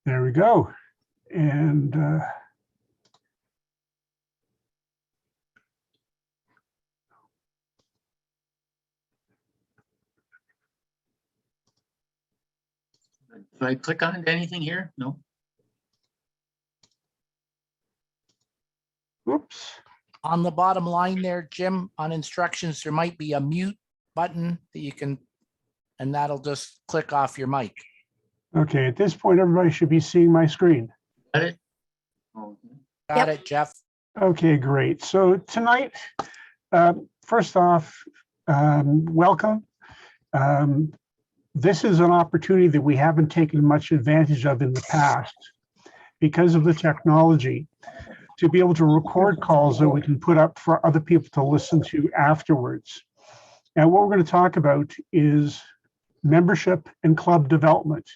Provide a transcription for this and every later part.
There we go. And if I click on anything here, no. oops. On the bottom line there, Jim, on instructions, there might be a mute button that you can, and that'll just click off your mic. Okay, at this point, everybody should be seeing my screen. Got it? Oh, Got it, Jeff? Okay, great. So tonight, first off, welcome. This is an opportunity that we haven't taken much advantage of in the past because of the technology, to be able to record calls that we can put up for other people to listen to afterwards. And what we're going to talk about is membership and club development.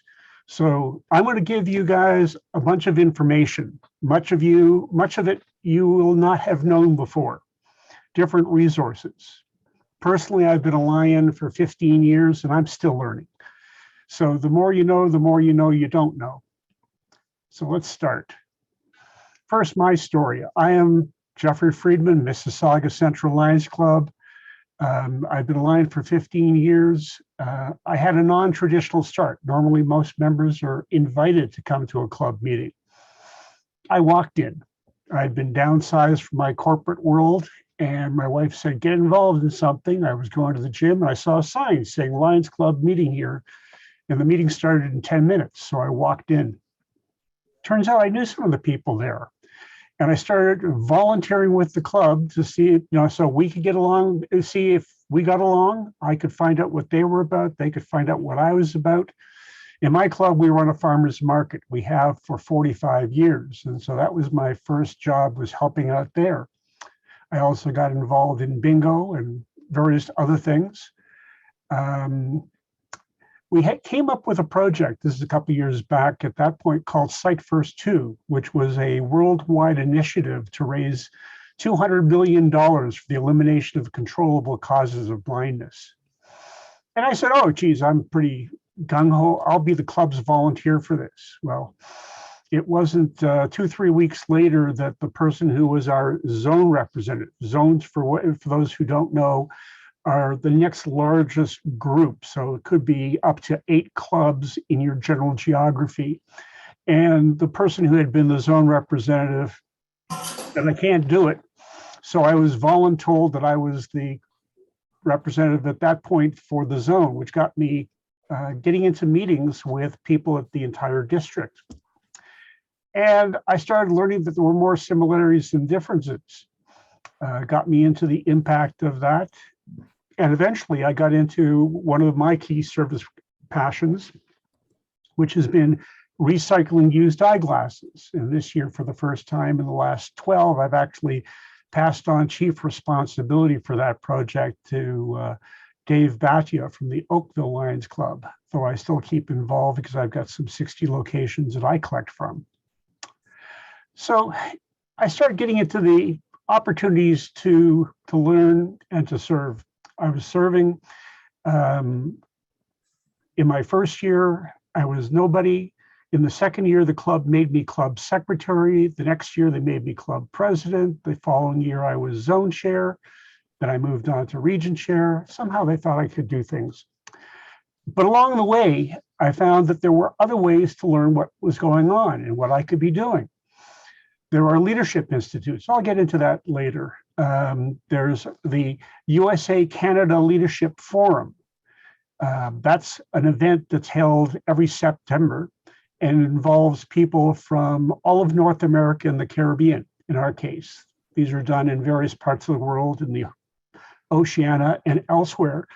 So I'm going to give you guys a bunch of information. Much of it you will not have known before. Different resources. Personally, I've been a Lion for 15 years and I'm still learning. So the more you know you don't know. So let's start. First, my story. I am Jeffrey Friedman, Mississauga Central Lions Club. I've been a Lion for 15 years. I had a non-traditional start. Normally, most members are invited to come to a club meeting. I walked in. I'd been downsized from my corporate world, and my wife said, get involved in something. I was going to the gym, and I saw a sign saying Lions Club meeting here, and the meeting started in 10 minutes, so I walked in. Turns out I knew some of the people there. And I started volunteering with the club to see, so we could get along, see if we got along. I could find out what they were about. They could find out what I was about. In my club, we run a farmer's market. We have for 45 years. And so that was my first job, was helping out there. I also got involved in bingo and various other things. We came up with a project, this is a couple of years back at that point, called Sight First 2, which was a worldwide initiative to raise $200 million for the elimination of controllable causes of blindness. And I said, oh, geez, I'm pretty gung-ho. I'll be the club's volunteer for this. Well, it wasn't 2-3 weeks later that the person who was our zone representative, zones for those who don't know, are the next largest group. So it could be up to 8 clubs in your general geography. And the person who had been the zone representative said, I can't do it. So I was voluntold that I was the representative at that point for the zone, which got me getting into meetings with people at the entire district. And I started learning that there were more similarities than differences. Got me into the impact of that. And eventually I got into one of my key service passions, which has been recycling used eyeglasses. And this year, for the first time in the last 12, I've actually passed on chief responsibility for that project to Dave Batia from the Oakville Lions Club, though I still keep involved because I've got some 60 locations that I collect from. So I started getting into the opportunities to learn and to serve. I was serving in my first year, I was nobody. In the second year, the club made me club secretary. The next year, they made me club president. The following year, I was zone chair. Then I moved on to region chair. Somehow they thought I could do things. But along the way, I found that there were other ways to learn what was going on and what I could be doing. There are leadership institutes. I'll get into that later. There's the USA Canada Leadership Forum. That's an event that's held every September and involves people from all of North America and the Caribbean, in our case. These are done in various parts of the world, in the Oceania and elsewhere.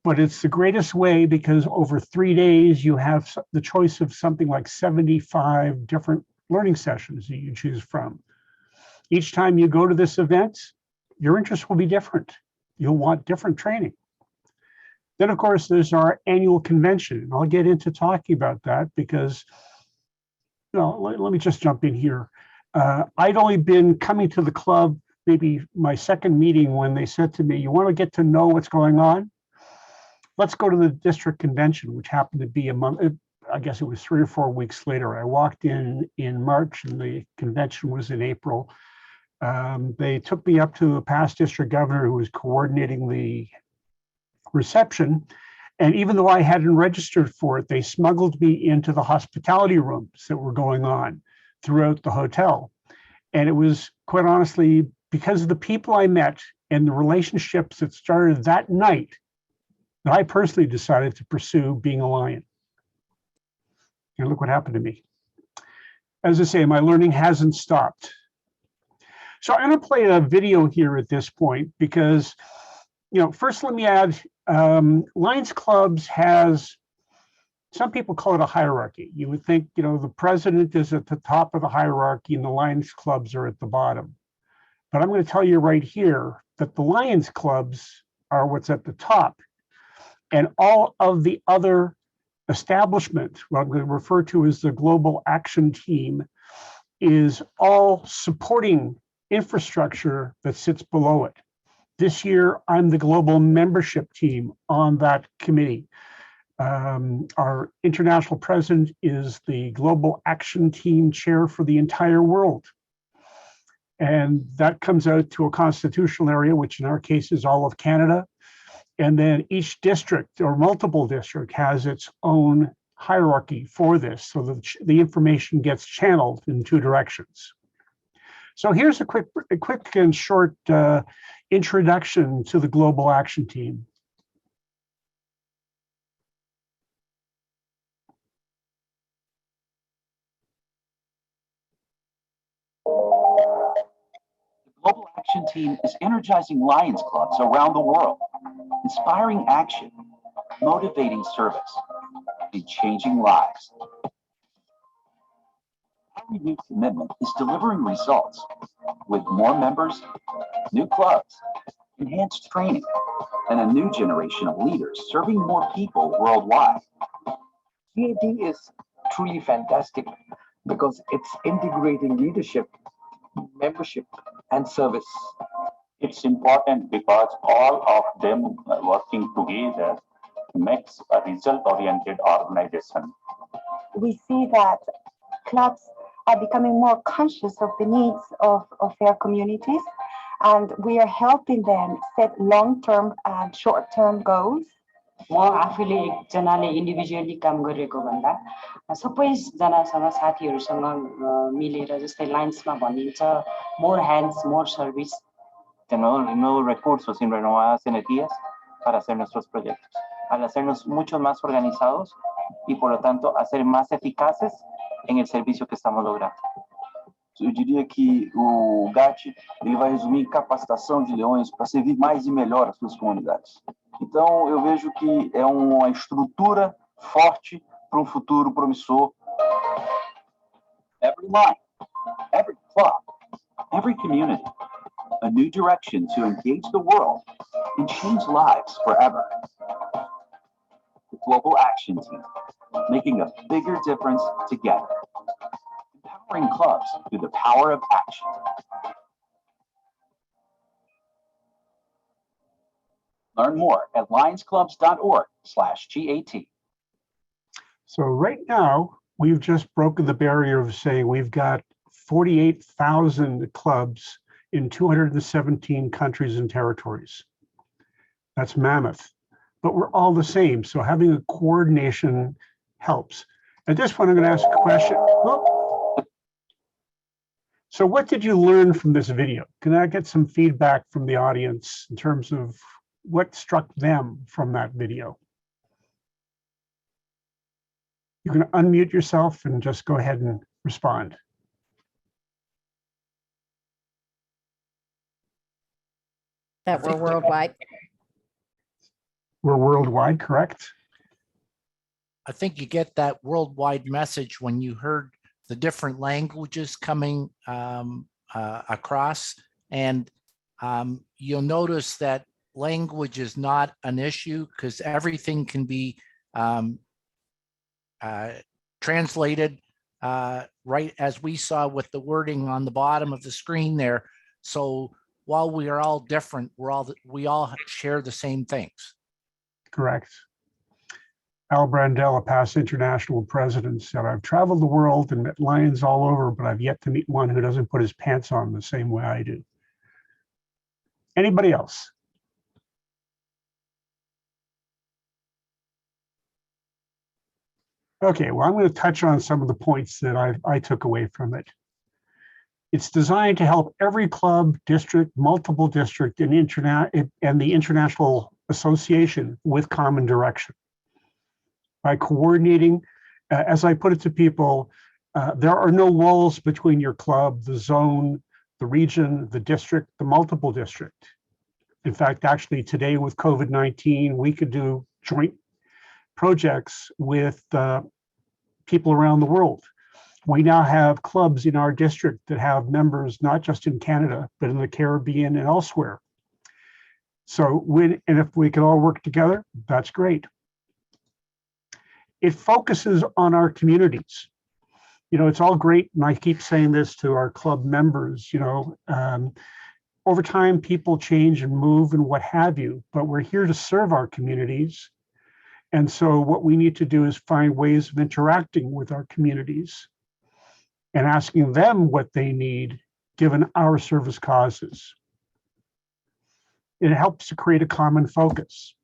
But it's the greatest way because over 3 days, you have the choice of something like 75 different learning sessions that you choose from. Each time you go to this event, your interests will be different. You'll want different training. Then, of course, there's our annual convention. I'll get into talking about that because, let me just jump in here. I'd only been coming to the club, maybe my second meeting, when they said to me, you want to get to know what's going on? Let's go to the district convention, which happened to be I guess it was 3 or 4 weeks later. I walked in March and the convention was in April. They took me up to a past district governor who was coordinating the reception. And even though I hadn't registered for it, they smuggled me into the hospitality rooms that were going on throughout the hotel. And it was, quite honestly, because of the people I met and the relationships that started that night, that I personally decided to pursue being a Lion. And look what happened to me. As I say, my learning hasn't stopped. So I'm going to play a video here at this point because, first let me add, Lions Clubs has, some people call it a hierarchy. You would think, the president is at the top of the hierarchy and the Lions Clubs are at the bottom. But I'm going to tell you right here that the Lions Clubs are what's at the top. And all of the other establishment, what I'm going to refer to as the Global Action Team, is all supporting infrastructure that sits below it. This year, I'm the global membership team on that committee. Our international president is the Global Action Team chair for the entire world. And that comes out to a constitutional area, which in our case is all of Canada. And then each district or multiple district has its own hierarchy for this, so that the information gets channeled in 2 directions. So here's a quick and short introduction to the Global Action Team. The Global Action Team is energizing Lions Clubs around the world, inspiring action, motivating service, and changing lives. Our renewed commitment is delivering results with more members, new clubs, enhanced training, and a new generation of leaders serving more people worldwide. CAT is truly fantastic because it's integrating leadership, membership, and service. It's important because all of them working together makes a result-oriented organization. We see that clubs are becoming more conscious of the needs of their communities, and we are helping them set long-term and short-term goals. म आफूले एकजनाले individually काम गरेको भन्दा सबैजनासँग साथीहरूसँग मिलेर जस्तै लाइन्समा भनिन्छ मोर hands more service. Tenemos el nuevo recursos y renovadas energías para hacer nuestros proyectos, al hacernos mucho más organizados y por lo tanto hacer más eficaces en el servicio que estamos logrando. Eu diria que o GAT ele vai resumir em capacitação de leões para servir mais e melhor as suas comunidades. Então, eu vejo que é uma estrutura forte para um futuro promissor. Every line, every club, every community, a new direction to engage the world and change lives forever. The Global Action Team, making a bigger difference together. Empowering clubs through the power of action. Learn more at lionsclubs.org/GAT. So right now, we've just broken the barrier of saying we've got 48,000 clubs in 217 countries and territories. That's mammoth, but we're all the same. So having a coordination helps. At this point, I'm going to ask a question. So what did you learn from this video? Can I get some feedback from the audience in terms of what struck them from that video? You can unmute yourself and just go ahead and respond. That we're worldwide. We're worldwide, correct? I think you get that worldwide message when you heard the different languages coming across, and you'll notice that language is not an issue because everything can be translated right as we saw with the wording on the bottom of the screen there. So while we are all different, we all share the same things. Correct. Al Brandell, a past international president, said, I've traveled the world and met lions all over, but I've yet to meet one who doesn't put his pants on the same way I do. Anybody else? Okay, well, I'm going to touch on some of the points that I took away from it. It's designed to help every club, district, multiple district, and the international association with common direction. By coordinating, as I put it to people, there are no walls between your club, the zone, the region, the district, the multiple district. In fact, actually today with COVID-19, we could do joint projects with people around the world. We now have clubs in our district that have members not just in Canada, but in the Caribbean and elsewhere. So if we can all work together, that's great. It focuses on our communities. You know, it's all great, and I keep saying this to our club members, you know, over time, people change and move and what have you, but we're here to serve our communities. And so what we need to do is find ways of interacting with our communities and asking them what they need, given our service causes. It helps to create a common focus.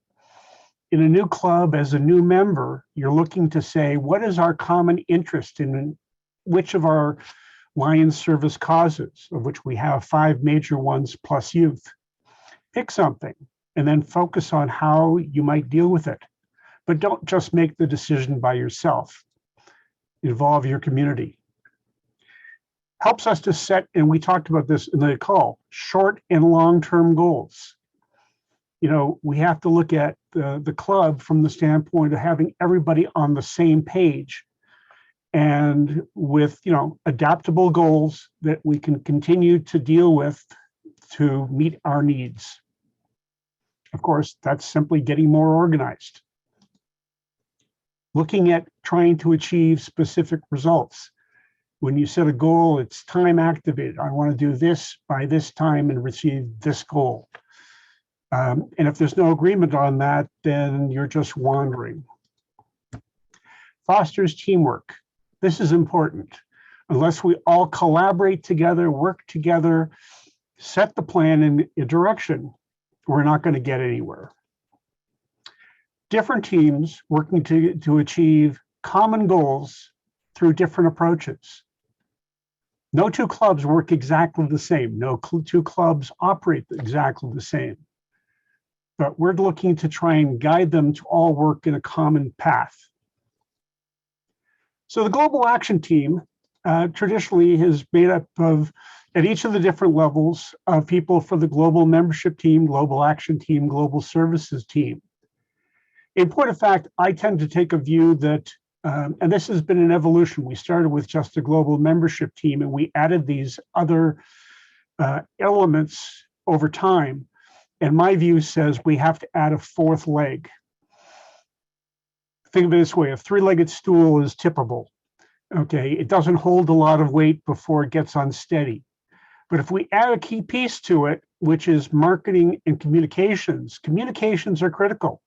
In a new club, as a new member, you're looking to say, what is our common interest in which of our Lions service causes, of which we have 5 major ones plus youth? Pick something and then focus on how you might deal with it. But don't just make the decision by yourself. Involve your community. Helps us to set, and we talked about this in the call, short and long-term goals. You know, we have to look at the club from the standpoint of having everybody on the same page and with, you know, adaptable goals that we can continue to deal with to meet our needs. Of course, that's simply getting more organized. Looking at trying to achieve specific results. When you set a goal, it's time activated. I want to do this by this time and receive this goal. And if there's no agreement on that, then you're just wandering. Fosters teamwork. This is important. Unless we all collaborate together, work together, set the plan in a direction, we're not going to get anywhere. Different teams working to achieve common goals through different approaches. No 2 clubs work exactly the same. No 2 clubs operate exactly the same. But we're looking to try and guide them to all work in a common path. So the Global Action Team traditionally is made up of, at each of the different levels, of people for the Global Membership Team, Global Action Team, Global Services Team. In point of fact, I tend to take a view that, and this has been an evolution. We started with just a Global Membership Team, and we added these other elements over time. And my view says we have to add a 4th leg. Think of it this way, a 3-legged stool is tippable. Okay, it doesn't hold a lot of weight before it gets unsteady. But if we add a key piece to it, which is marketing and communications, communications are critical.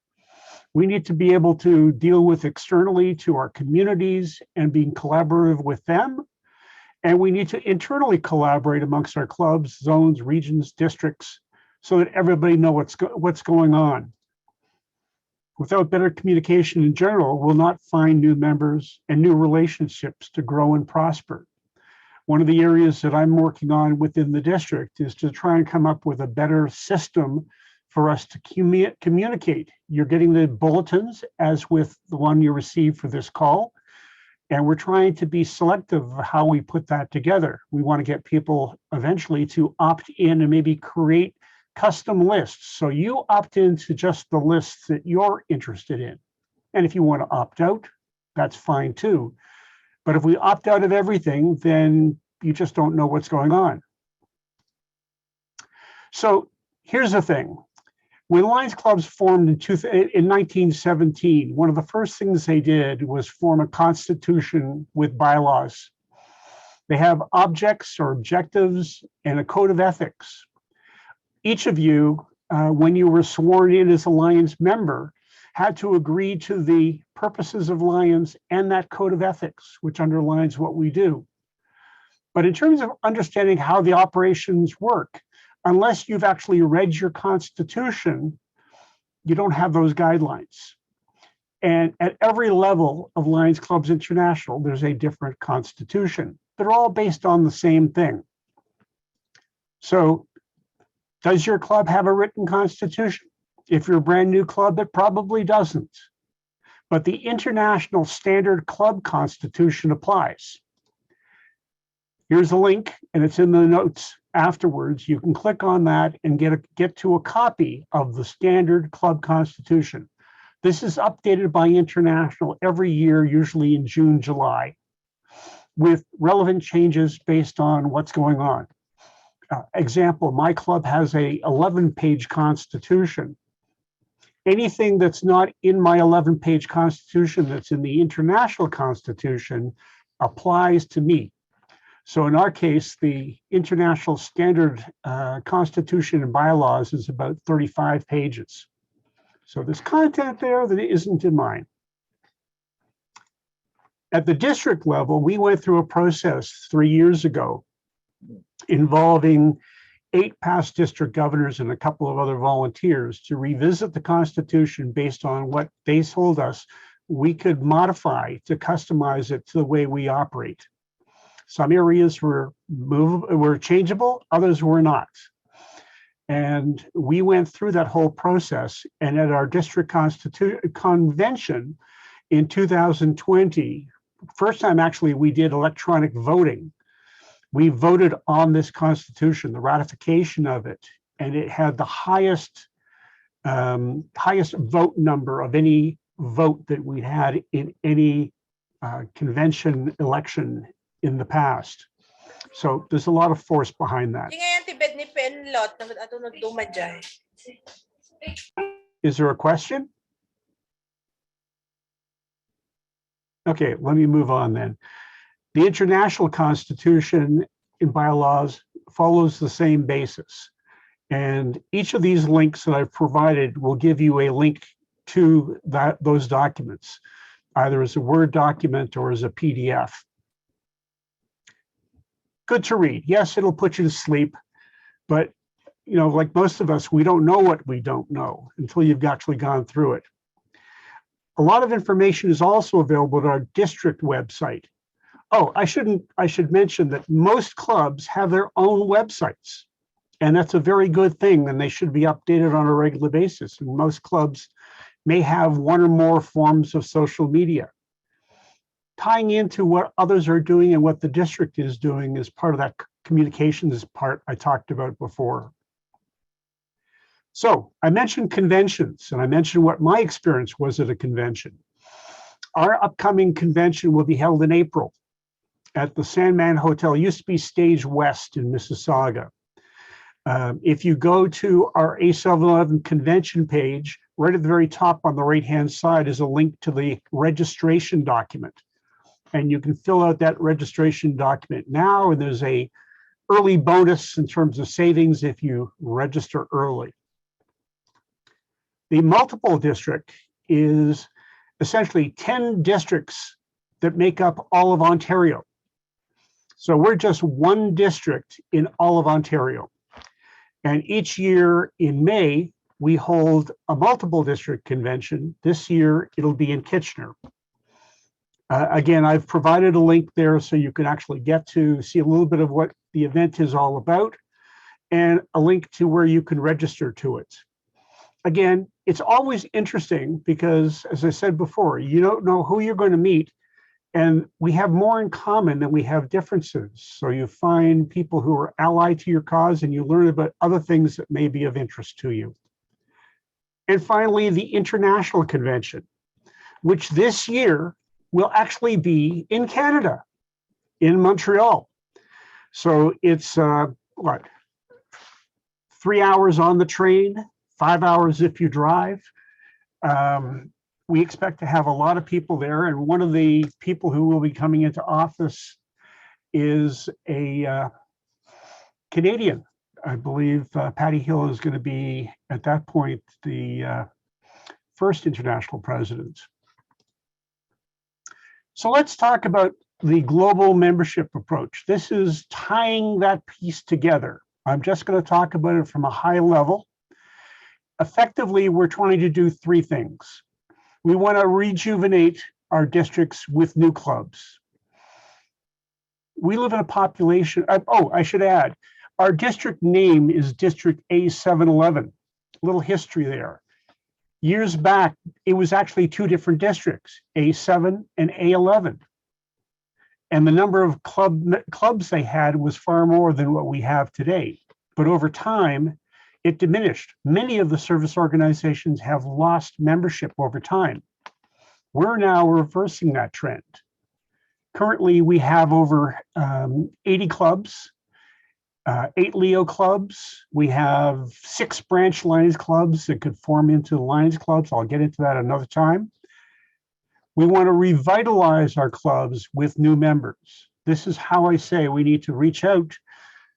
We need to be able to deal with externally to our communities and being collaborative with them. And we need to internally collaborate amongst our clubs, zones, regions, districts, so that everybody knows what's going on. Without better communication in general, we'll not find new members and new relationships to grow and prosper. One of the areas that I'm working on within the district is to try and come up with a better system for us to communicate. You're getting the bulletins as with the one you received for this call, and we're trying to be selective of how we put that together. We want to get people eventually to opt in and maybe create custom lists. So you opt into just the lists that you're interested in. And if you want to opt out, that's fine too. But if we opt out of everything, then you just don't know what's going on. So here's the thing. When Lions Clubs formed in 1917, one of the first things they did was form a constitution with bylaws. They have objects or objectives and a code of ethics. Each of you, when you were sworn in as a Lions member, had to agree to the purposes of Lions and that code of ethics, which underlines what we do. But in terms of understanding how the operations work, unless you've actually read your constitution, you don't have those guidelines. And at every level of Lions Clubs International, there's a different constitution. They're all based on the same thing. So does your club have a written constitution? If you're a brand new club, it probably doesn't. But the International Standard Club Constitution applies. Here's a link, and it's in the notes afterwards. You can click on that and get to a copy of the Standard Club Constitution. This is updated by International every year, usually in June, July, with relevant changes based on what's going on. Example, my club has a 11-page constitution. Anything that's not in my 11-page constitution that's in the international constitution applies to me. So in our case, the international standard constitution and bylaws is about 35 pages. So there's content there that isn't in mine. At the district level, we went through a process 3 years ago involving 8 past district governors and a couple of other volunteers to revisit the Constitution based on what they told us we could modify to customize it to the way we operate. Some areas were changeable, others were not. And we went through that whole process, and at our district convention in 2020, first time actually we did electronic voting. We voted on this constitution, the ratification of it, and it had the highest vote number of any vote that we had in any convention election in the past. So there's a lot of force behind that. Is there a question? Okay, let me move on then. The international constitution in bylaws follows the same basis. And each of these links that I've provided will give you a link to those documents, either as a Word document or as a PDF. Good to read. Yes, it'll put you to sleep, but you know, like most of us, we don't know what we don't know until you've actually gone through it. A lot of information is also available at our district website. Oh, I should mention that most clubs have their own websites, and that's a very good thing, and they should be updated on a regular basis. And most clubs may have one or more forms of social media. Tying into what others are doing and what the district is doing is part of that communications part I talked about before. So I mentioned conventions, and I mentioned what my experience was at a convention. Our upcoming convention will be held in April at the Sandman Hotel, used to be Stage West in Mississauga. If you go to our A711 convention page, right at the very top on the right-hand side is a link to the registration document. And you can fill out that registration document now, and there's a early bonus in terms of savings if you register early. The multiple district is essentially 10 districts that make up all of Ontario. So we're just one district in all of Ontario. And each year in May, we hold a multiple district convention. This year, it'll be in Kitchener. Again, I've provided a link there so you can actually get to see a little bit of what the event is all about and a link to where you can register to it. Again, it's always interesting because, as I said before, you don't know who you're going to meet, and we have more in common than we have differences. So you find people who are allied to your cause, and you learn about other things that may be of interest to you. And finally, the International Convention, which this year will actually be in Canada, in Montreal. So it's 3 hours on the train, 5 hours if you drive. We expect to have a lot of people there, and one of the people who will be coming into office is a Canadian. I believe Patty Hill is going to be, at that point, the first international presidents. So let's talk about the global membership approach. This is tying that piece together. I'm just going to talk about it from a high level. Effectively, we're trying to do three things. We want to rejuvenate our districts with new clubs. We live in a population, I should add, our district name is District A711. A little history there. Years back, it was actually two different districts, A7 and A11. And the number of clubs they had was far more than what we have today. But over time, it diminished. Many of the service organizations have lost membership over time. We're now reversing that trend. Currently, we have over 80 clubs, 8 Leo clubs. We have 6 branch Lions clubs that could form into Lions clubs. I'll get into that another time. We want to revitalize our clubs with new members. This is how I say we need to reach out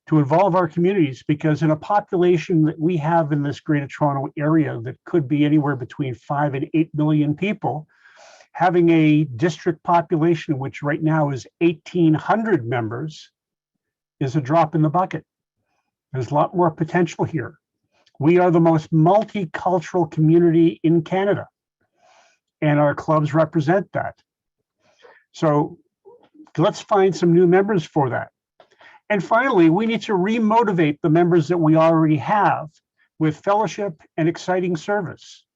to involve our communities, because in a population that we have in this Greater Toronto area that could be anywhere between 5 and 8 million people, having a district population, which right now is 1,800 members, is a drop in the bucket. There's a lot more potential here. We are the most multicultural community in Canada, and our clubs represent that. So let's find some new members for that. And finally, we need to remotivate the members that we already have with fellowship and exciting service.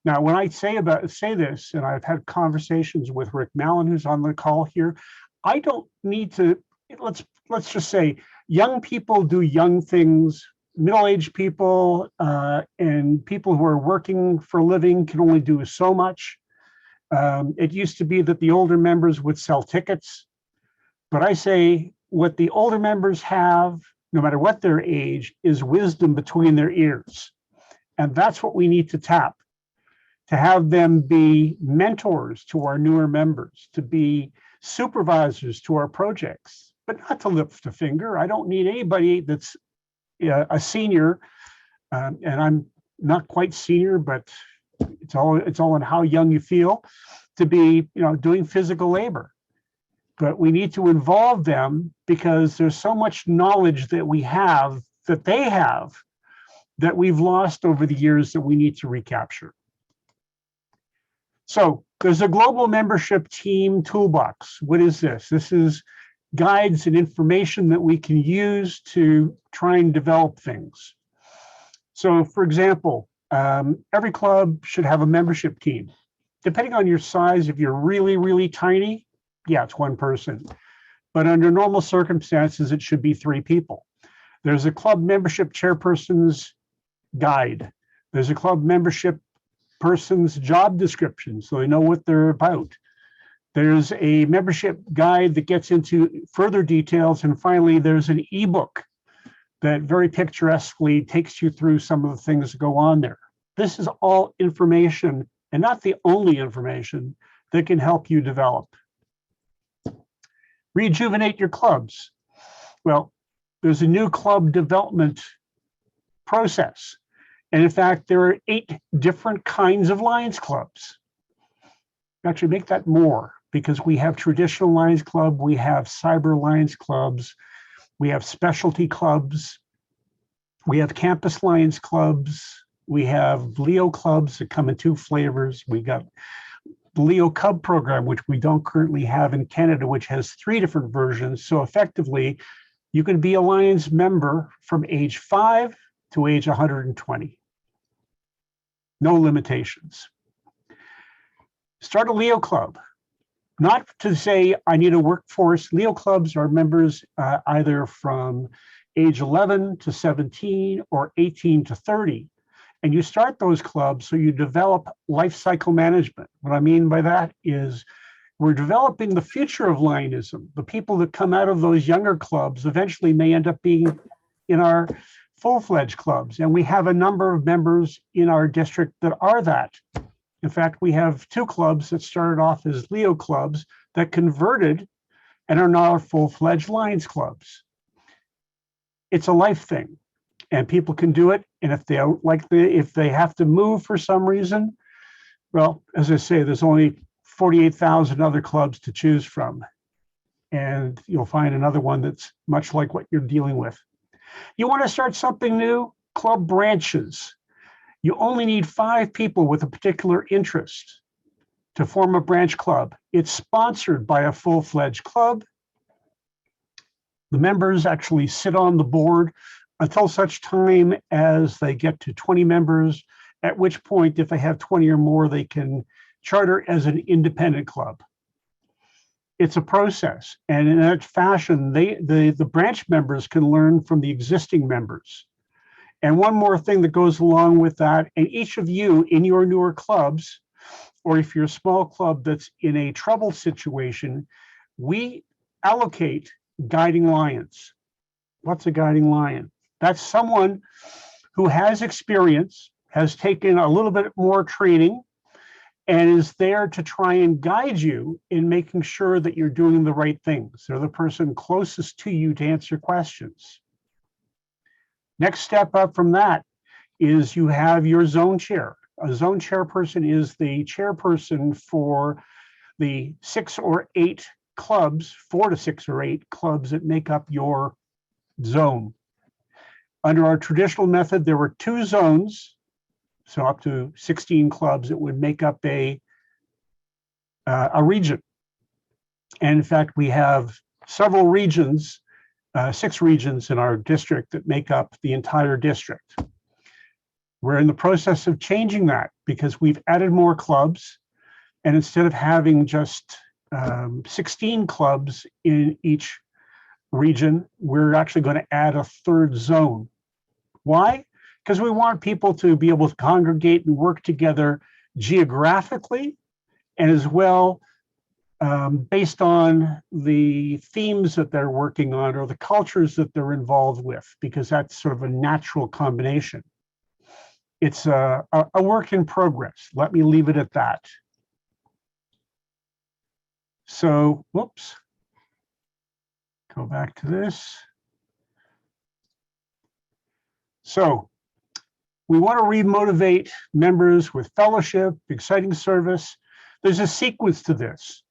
Now, when I say this, and I've had conversations with Rick Mallon, who's on the call here, I don't need to, let's just say, young people do young things, middle-aged people and people who are working for a living can only do so much. It used to be that the older members would sell tickets, but I say what the older members have, no matter what their age, is wisdom between their ears. And that's what we need to tap, to have them be mentors to our newer members, to be supervisors to our projects, but not to lift a finger. I don't need anybody that's a senior, and I'm not quite senior, but it's all in how young you feel, to be doing physical labor. But we need to involve them because there's so much knowledge that we have, that they have, that we've lost over the years that we need to recapture. So there's a global membership team toolbox. What is this? This is guides and information that we can use to try and develop things. So for example, every club should have a membership team. Depending on your size, if you're really, really tiny, yeah, it's one person. But under normal circumstances, it should be 3 people. There's a club membership chairperson's guide. There's a club membership person's job description, so they know what they're about. There's a membership guide that gets into further details. And finally, there's an ebook that very picturesquely takes you through some of the things that go on there. This is all information, and not the only information, that can help you develop. Rejuvenate your clubs. Well, there's a new club development process. And in fact, there are 8 different kinds of Lions clubs. Actually, make that more, because we have traditional Lions club, we have cyber Lions clubs, we have specialty clubs, we have campus Lions clubs, we have Leo clubs that come in 2 flavors. We got the Leo Cub program, which we don't currently have in Canada, which has 3 different versions. So effectively, you can be a Lions member from age 5 to age 120. No limitations. Start a Leo club. Not to say I need a workforce. Leo clubs are members either from age 11 to 17 or 18 to 30. And you start those clubs so you develop life cycle management. What I mean by that is we're developing the future of Lionism. The people that come out of those younger clubs eventually may end up being in our full-fledged clubs. And we have a number of members in our district that are that. In fact, we have 2 clubs that started off as Leo clubs that converted and are now full-fledged Lions clubs. It's a life thing, and people can do it. And if they don't if they have to move for some reason, Well, as I say, there's only 48,000 other clubs to choose from. And you'll find another one that's much like what you're dealing with. You want to start something new? Club branches. You only need 5 people with a particular interest to form a branch club. It's sponsored by a full-fledged club. The members actually sit on the board until such time as they get to 20 members, at which point, if they have 20 or more, they can charter as an independent club. It's a process, and in that fashion, the branch members can learn from the existing members. And one more thing that goes along with that, and each of you in your newer clubs, or if you're a small club that's in a trouble situation, we allocate guiding lions. What's a guiding lion? That's someone who has experience, has taken a little bit more training, and is there to try and guide you in making sure that you're doing the right things. They're the person closest to you to answer questions. Next step up from that is you have your zone chair. A zone chairperson is the chairperson for the 6 or 8 clubs, 4 to 6 or 8 clubs that make up your zone. Under our traditional method, there were 2 zones, so up to 16 clubs that would make up a region. And in fact, we have several regions, 6 regions in our district that make up the entire district. We're in the process of changing that because we've added more clubs. And instead of having just 16 clubs in each region, we're actually going to add a 3rd zone. Why? Because we want people to be able to congregate and work together geographically, and as well based on the themes that they're working on or the cultures that they're involved with, because that's sort of a natural combination. It's a work in progress. Let me leave it at that. So, whoops. Go back to this. So, we want to remotivate members with fellowship, exciting service. There's a sequence to this.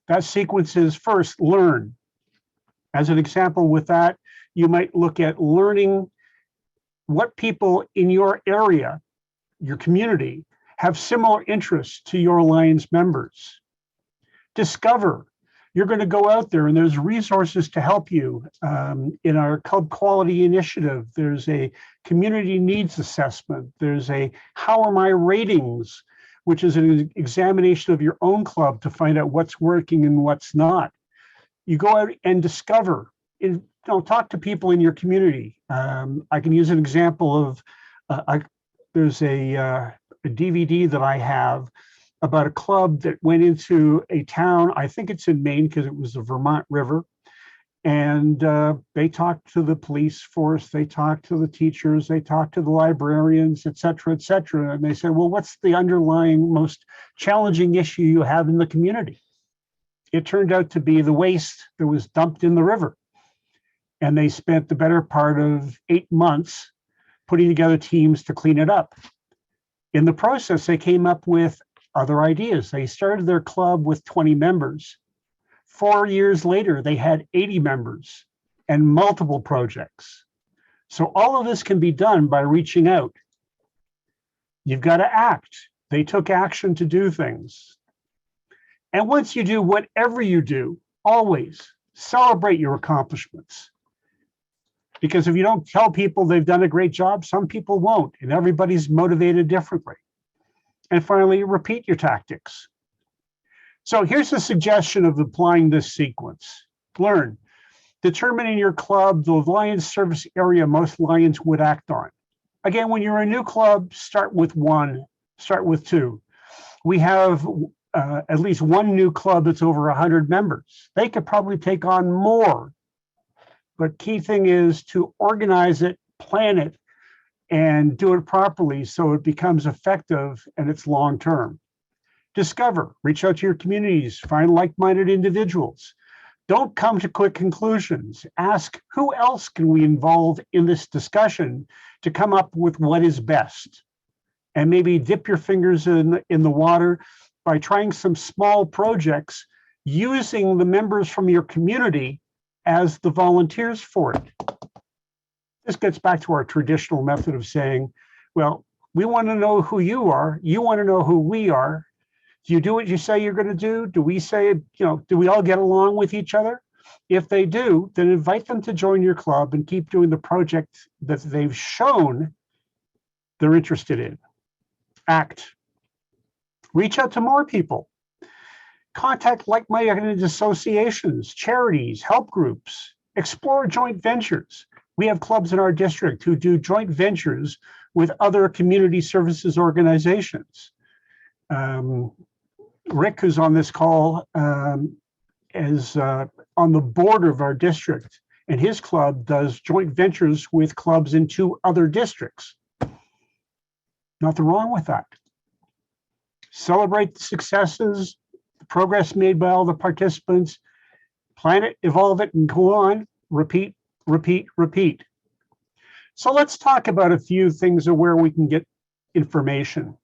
That sequence is first, learn. As an example with that, you might look at learning what people in your area, your community, have similar interests to your Alliance members. Discover. You're going to go out there and there's resources to help you. In our Club Quality Initiative, there's a community needs assessment. There's a how are my ratings, which is an examination of your own club to find out what's working and what's not. You go out and discover, talk to people in your community. I can use an example of, there's a DVD that I have about a club that went into a town, I think it's in Maine because it was the Vermont River, and they talked to the police force, they talked to the teachers, they talked to the librarians, et cetera, and they said, well, what's the underlying most challenging issue you have in the community? It turned out to be the waste that was dumped in the river. And they spent the better part of 8 months putting together teams to clean it up. In the process, they came up with other ideas. They started their club with 20 members. 4 years later, they had 80 members and multiple projects. So all of this can be done by reaching out. You've got to act. They took action to do things. And once you do whatever you do, always celebrate your accomplishments. Because if you don't tell people they've done a great job, some people won't, and everybody's motivated differently. And finally, repeat your tactics. So here's a suggestion of applying this sequence. Learn. Determine in your club the Lions service area most Lions would act on. Again, when you're a new club, start with 1, start with 2. We have at least 1 new club that's over 100 members. They could probably take on more. But key thing is to organize it, plan it, and do it properly so it becomes effective and it's long-term. Discover, reach out to your communities, find like-minded individuals. Don't come to quick conclusions. Ask, who else can we involve in this discussion to come up with what is best? and maybe dip your fingers in the water by trying some small projects using the members from your community as the volunteers for it. This gets back to our traditional method of saying, well, we want to know who you are. You want to know who we are. Do you do what you say you're going to do? Do we say, do we all get along with each other? If they do, then invite them to join your club and keep doing the project that they've shown they're interested in. Act. Reach out to more people. Contact like-minded associations, charities, help groups. Explore joint ventures. We have clubs in our district who do joint ventures with other community services organizations. Rick, who's on this call, is on the border of our district, and his club does joint ventures with clubs in 2 other districts. Nothing wrong with that. Celebrate the successes, the progress made by all the participants, plan it, evolve it, and go on. Repeat, repeat, repeat. So let's talk about a few things of where we can get information.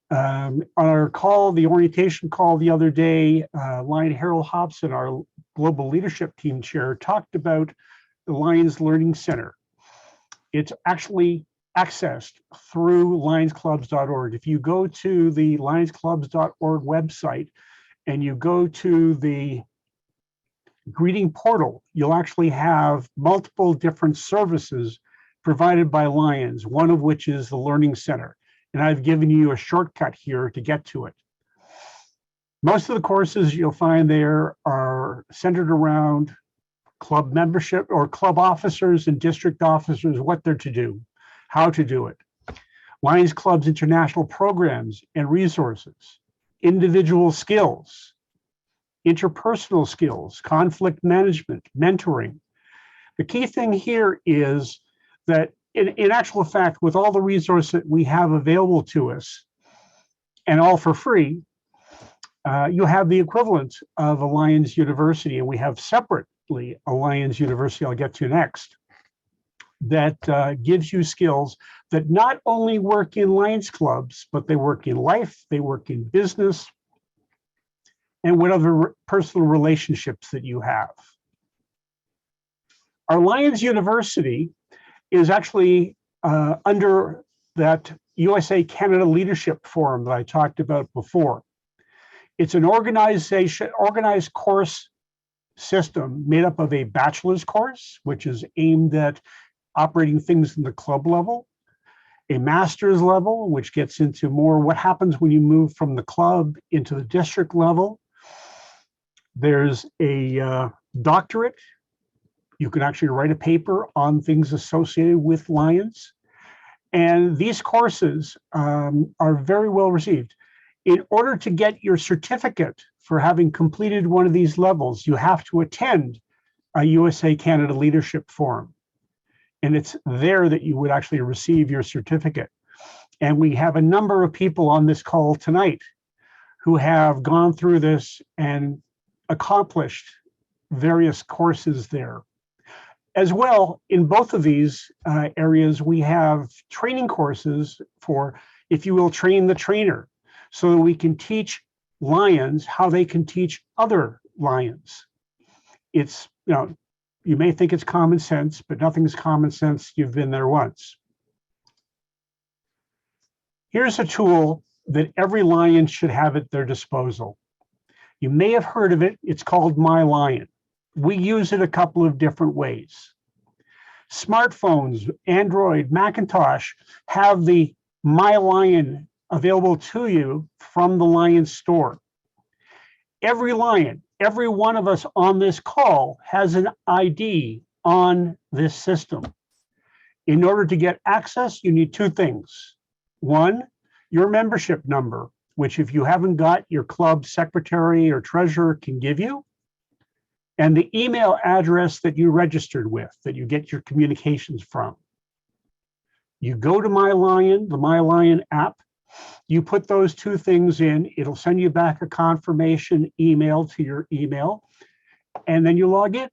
On our call, the orientation call the other day, Lion Harold Hobson, our global leadership team chair, talked about the Lions Learning Center. It's actually accessed through lionsclubs.org. If you go to the lionsclubs.org website and you go to the greeting portal, you'll actually have multiple different services provided by Lions, one of which is the Learning Center. And I've given you a shortcut here to get to it. Most of the courses you'll find there are centered around club membership or club officers and district officers, what they're to do, how to do it. Lions Club's international programs and resources, individual skills, interpersonal skills, conflict management, mentoring. The key thing here is that in actual fact, with all the resources that we have available to us, and all for free, you have the equivalent of a Lions University, and we have separately a Lions University I'll get to next, that gives you skills that not only work in Lions clubs, but they work in life, they work in business, and whatever personal relationships that you have. Our Lions University is actually under that USA Canada Leadership Forum that I talked about before. It's an organized course system made up of a bachelor's course, which is aimed at operating things in the club level, a master's level, which gets into more what happens when you move from the club into the district level. There's a doctorate. You can actually write a paper on things associated with Lions. And these courses are very well received. In order to get your certificate for having completed one of these levels, you have to attend a USA Canada Leadership Forum. And it's there that you would actually receive your certificate. And we have a number of people on this call tonight who have gone through this and accomplished various courses there. As well, in both of these areas, we have training courses for, if you will, train the trainer, so that we can teach Lions how they can teach other Lions. It's, you may think it's common sense, but nothing's common sense. You've been there once. Here's a tool that every Lion should have at their disposal. You may have heard of it. It's called My Lion. We use it a couple of different ways. Smartphones, Android, Macintosh have the My Lion available to you from the Lion store. Every Lion, every one of us on this call has an ID on this system. In order to get access, you need 2 things. One, your membership number, which if you haven't got, your club secretary or treasurer can give you, and the email address that you registered with, that you get your communications from. You go to My Lion, the My Lion app, you put those 2 things in, it'll send you back a confirmation email to your email, and then you log in.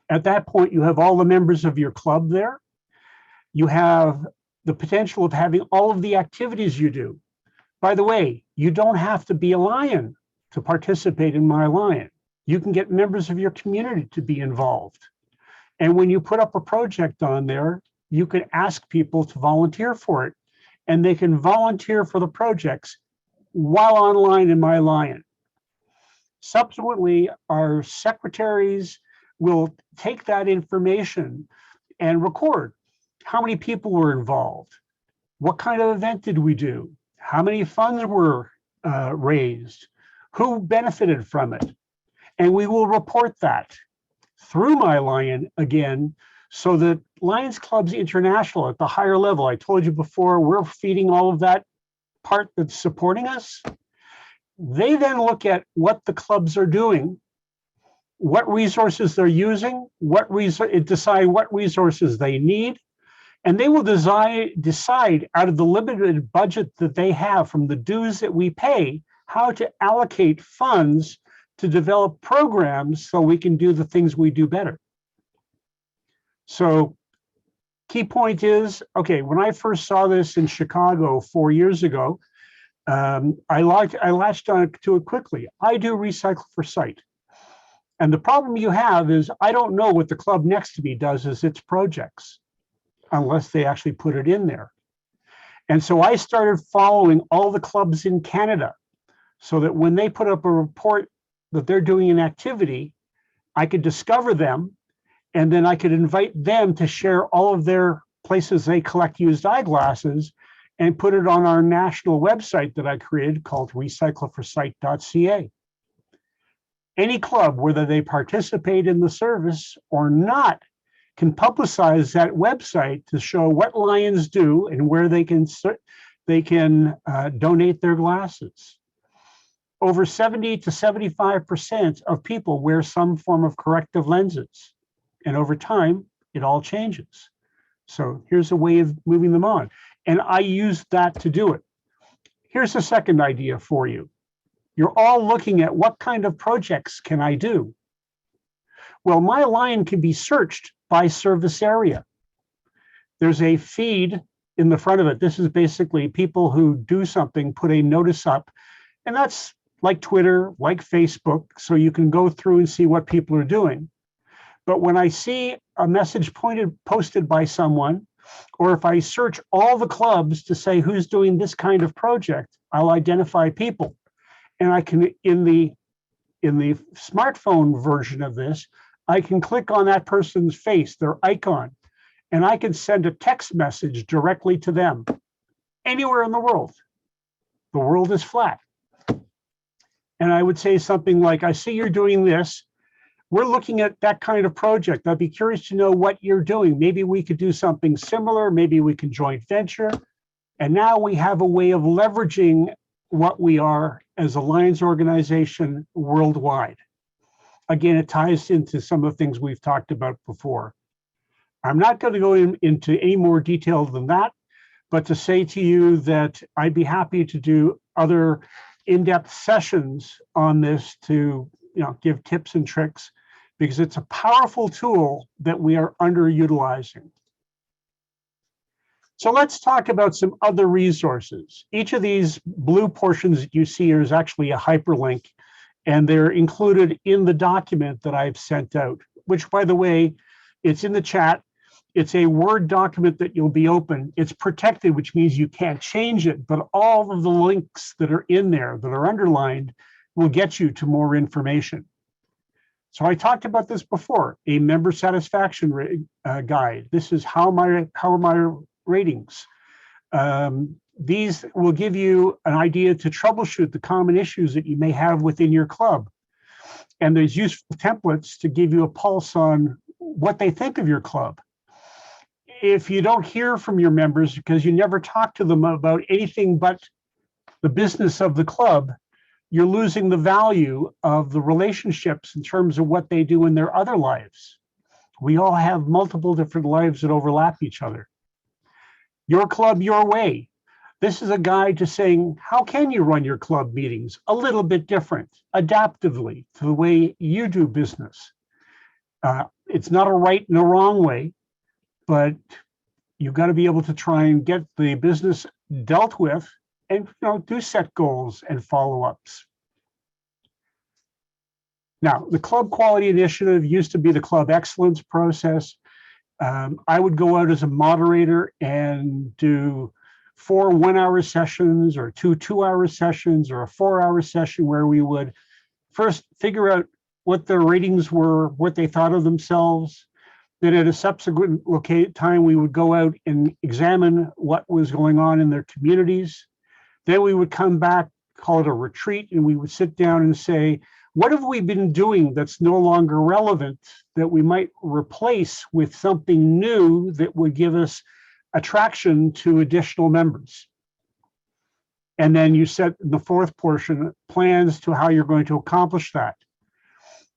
At that point, you have all the members of your club there. You have the potential of having all of the activities you do. By the way, you don't have to be a Lion to participate in My Lion. You can get members of your community to be involved. And when you put up a project on there, you can ask people to volunteer for it, and they can volunteer for the projects while online in My Lion. Subsequently, our secretaries will take that information and record how many people were involved, what kind of event did we do, how many funds were raised, who benefited from it. And we will report that through My Lion again, so that Lions Clubs International at the higher level, I told you before, we're feeding all of that part that's supporting us. They then look at what the clubs are doing, what resources they're using, decide what resources they need, and they will decide out of the limited budget that they have from the dues that we pay, how to allocate funds to develop programs so we can do the things we do better. So key point is, okay, when I first saw this in Chicago 4 years ago, I latched on to it quickly. I do Recycle for Sight. And the problem you have is I don't know what the club next to me does as its projects, unless they actually put it in there. And so I started following all the clubs in Canada, so that when they put up a report that they're doing an activity, I could discover them, and then I could invite them to share all of their places they collect used eyeglasses and put it on our national website that I created called recycleforsight.ca. Any club, whether they participate in the service or not, can publicize that website to show what Lions do and where they can donate their glasses. Over 70 to 75% of people wear some form of corrective lenses. And over time, it all changes. So here's a way of moving them on. And I use that to do it. Here's a second idea for you. You're all looking at what kind of projects can I do? Well, My Lion can be searched by service area. There's a feed in the front of it. This is basically people who do something, put a notice up, and that's like Twitter, like Facebook, so you can go through and see what people are doing. But when I see a message posted by someone, or if I search all the clubs to say who's doing this kind of project, I'll identify people. And I can, in the smartphone version of this, I can click on that person's face, their icon, and I can send a text message directly to them anywhere in the world. The world is flat. And I would say something like, I see you're doing this. We're looking at that kind of project. I'd be curious to know what you're doing. Maybe we could do something similar. Maybe we can joint venture. And now we have a way of leveraging what we are as a Lions organization worldwide. Again, it ties into some of the things we've talked about before. I'm not going to go into any more detail than that, but to say to you that I'd be happy to do other in-depth sessions on this to give tips and tricks, because it's a powerful tool that we are underutilizing. So let's talk about some other resources. Each of these blue portions that you see is actually a hyperlink, and they're included in the document that I've sent out, which, by the way, it's in the chat. It's a Word document that you'll be open. It's protected, which means you can't change it, but all of the links that are in there that are underlined will get you to more information. So I talked about this before, a member satisfaction guide. This is how are my ratings. These will give you an idea to troubleshoot the common issues that you may have within your club. And there's useful templates to give you a pulse on what they think of your club. If you don't hear from your members because you never talk to them about anything but the business of the club, you're losing the value of the relationships in terms of what they do in their other lives. We all have multiple different lives that overlap each other. Your club, your way. This is a guide to saying, how can you run your club meetings a little bit different, adaptively to the way you do business? It's not a right and a wrong way, but You've got to be able to try and get the business dealt with and do set goals and follow-ups. Now, the club quality initiative used to be the club excellence process. I would go out as a moderator and do 4 one-hour sessions or 2 two-hour sessions or a 4-hour session where we would first figure out what their ratings were, what they thought of themselves. Then at a subsequent time, we would go out and examine what was going on in their communities. Then we would come back, call it a retreat, and we would sit down and say, what have we been doing that's no longer relevant that we might replace with something new that would give us attraction to additional members? And then you set in the fourth portion plans to how you're going to accomplish that.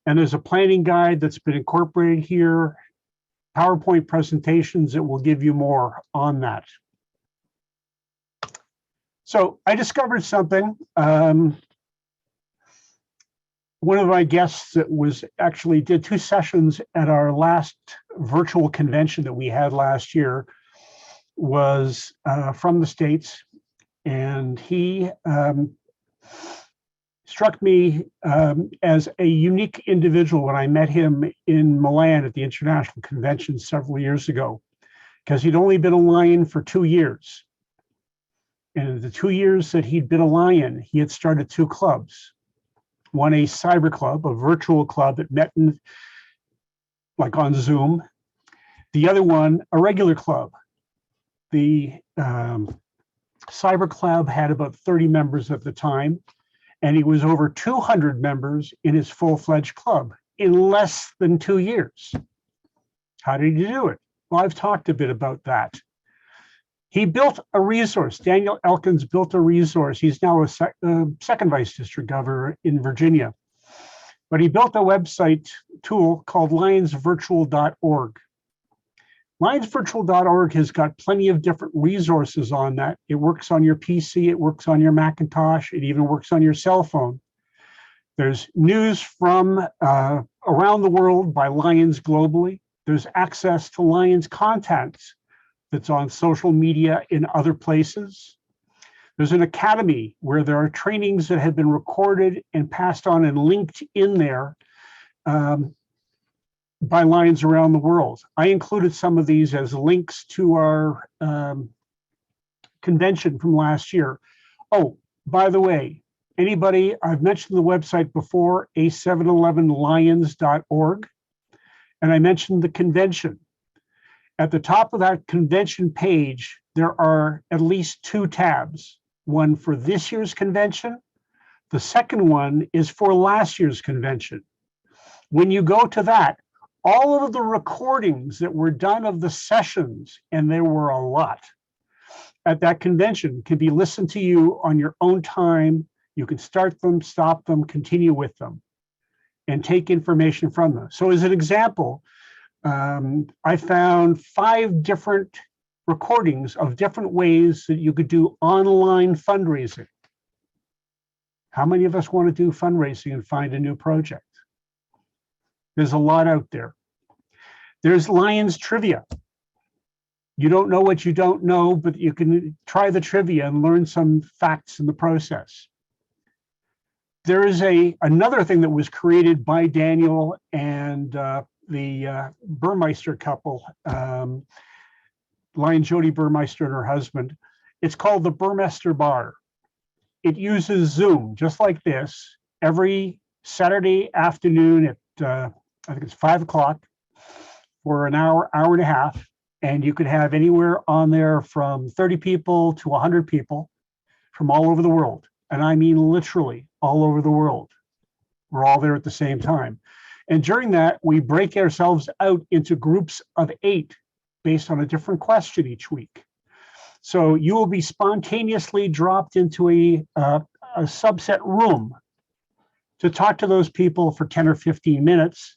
And there's a planning guide that's been incorporated here, PowerPoint presentations that will give you more on that. So I discovered something. One of my guests that was actually did 2 sessions at our last virtual convention that we had last year was from the States, and he struck me as a unique individual when I met him in Milan at the International Convention several years ago, because he'd only been a Lion for 2 years. And in the 2 years that he'd been a Lion, he had started 2 clubs. One, a cyber club, a virtual club that met like on Zoom. The other one, a regular club. The cyber club had about 30 members at the time, and he was over 200 members in his full-fledged club in less than 2 years. How did he do it? Well, I've talked a bit about that. He built a resource. Daniel Elkins built a resource. He's now a second vice district governor in Virginia. But he built a website tool called lionsvirtual.org. Lionsvirtual.org has got plenty of different resources on that. It works on your PC, it works on your Macintosh, it even works on your cell phone. There's news from around the world by Lions globally. There's access to Lions content that's on social media in other places. There's an academy where there are trainings that have been recorded and passed on and linked in there by Lions around the world. I included some of these as links to our convention from last year. Oh, by the way, anybody, I've mentioned the website before, a711lions.org, and I mentioned the convention. At the top of that convention page, there are at least 2 tabs, one for this year's convention. The second one is for last year's convention. When you go to that, all of the recordings that were done of the sessions, and there were a lot, at that convention can be listened to you on your own time. You can start them, stop them, continue with them, and take information from them. So as an example, I found 5 different recordings of different ways that you could do online fundraising. How many of us want to do fundraising and find a new project? There's a lot out there. There's Lions Trivia. You don't know what you don't know, but you can try the trivia and learn some facts in the process. There is another thing that was created by Daniel and the Burmeister couple, Lion Jody Burmeister and her husband. It's called the Burmester Bar. It uses Zoom, just like this, every Saturday afternoon at, I think it's 5 o'clock for an hour, hour and a half. And you could have anywhere on there from 30 people to 100 people from all over the world. And I mean literally all over the world. We're all there at the same time. And during that, we break ourselves out into groups of 8 based on a different question each week. So you will be spontaneously dropped into a subset room to talk to those people for 10 or 15 minutes.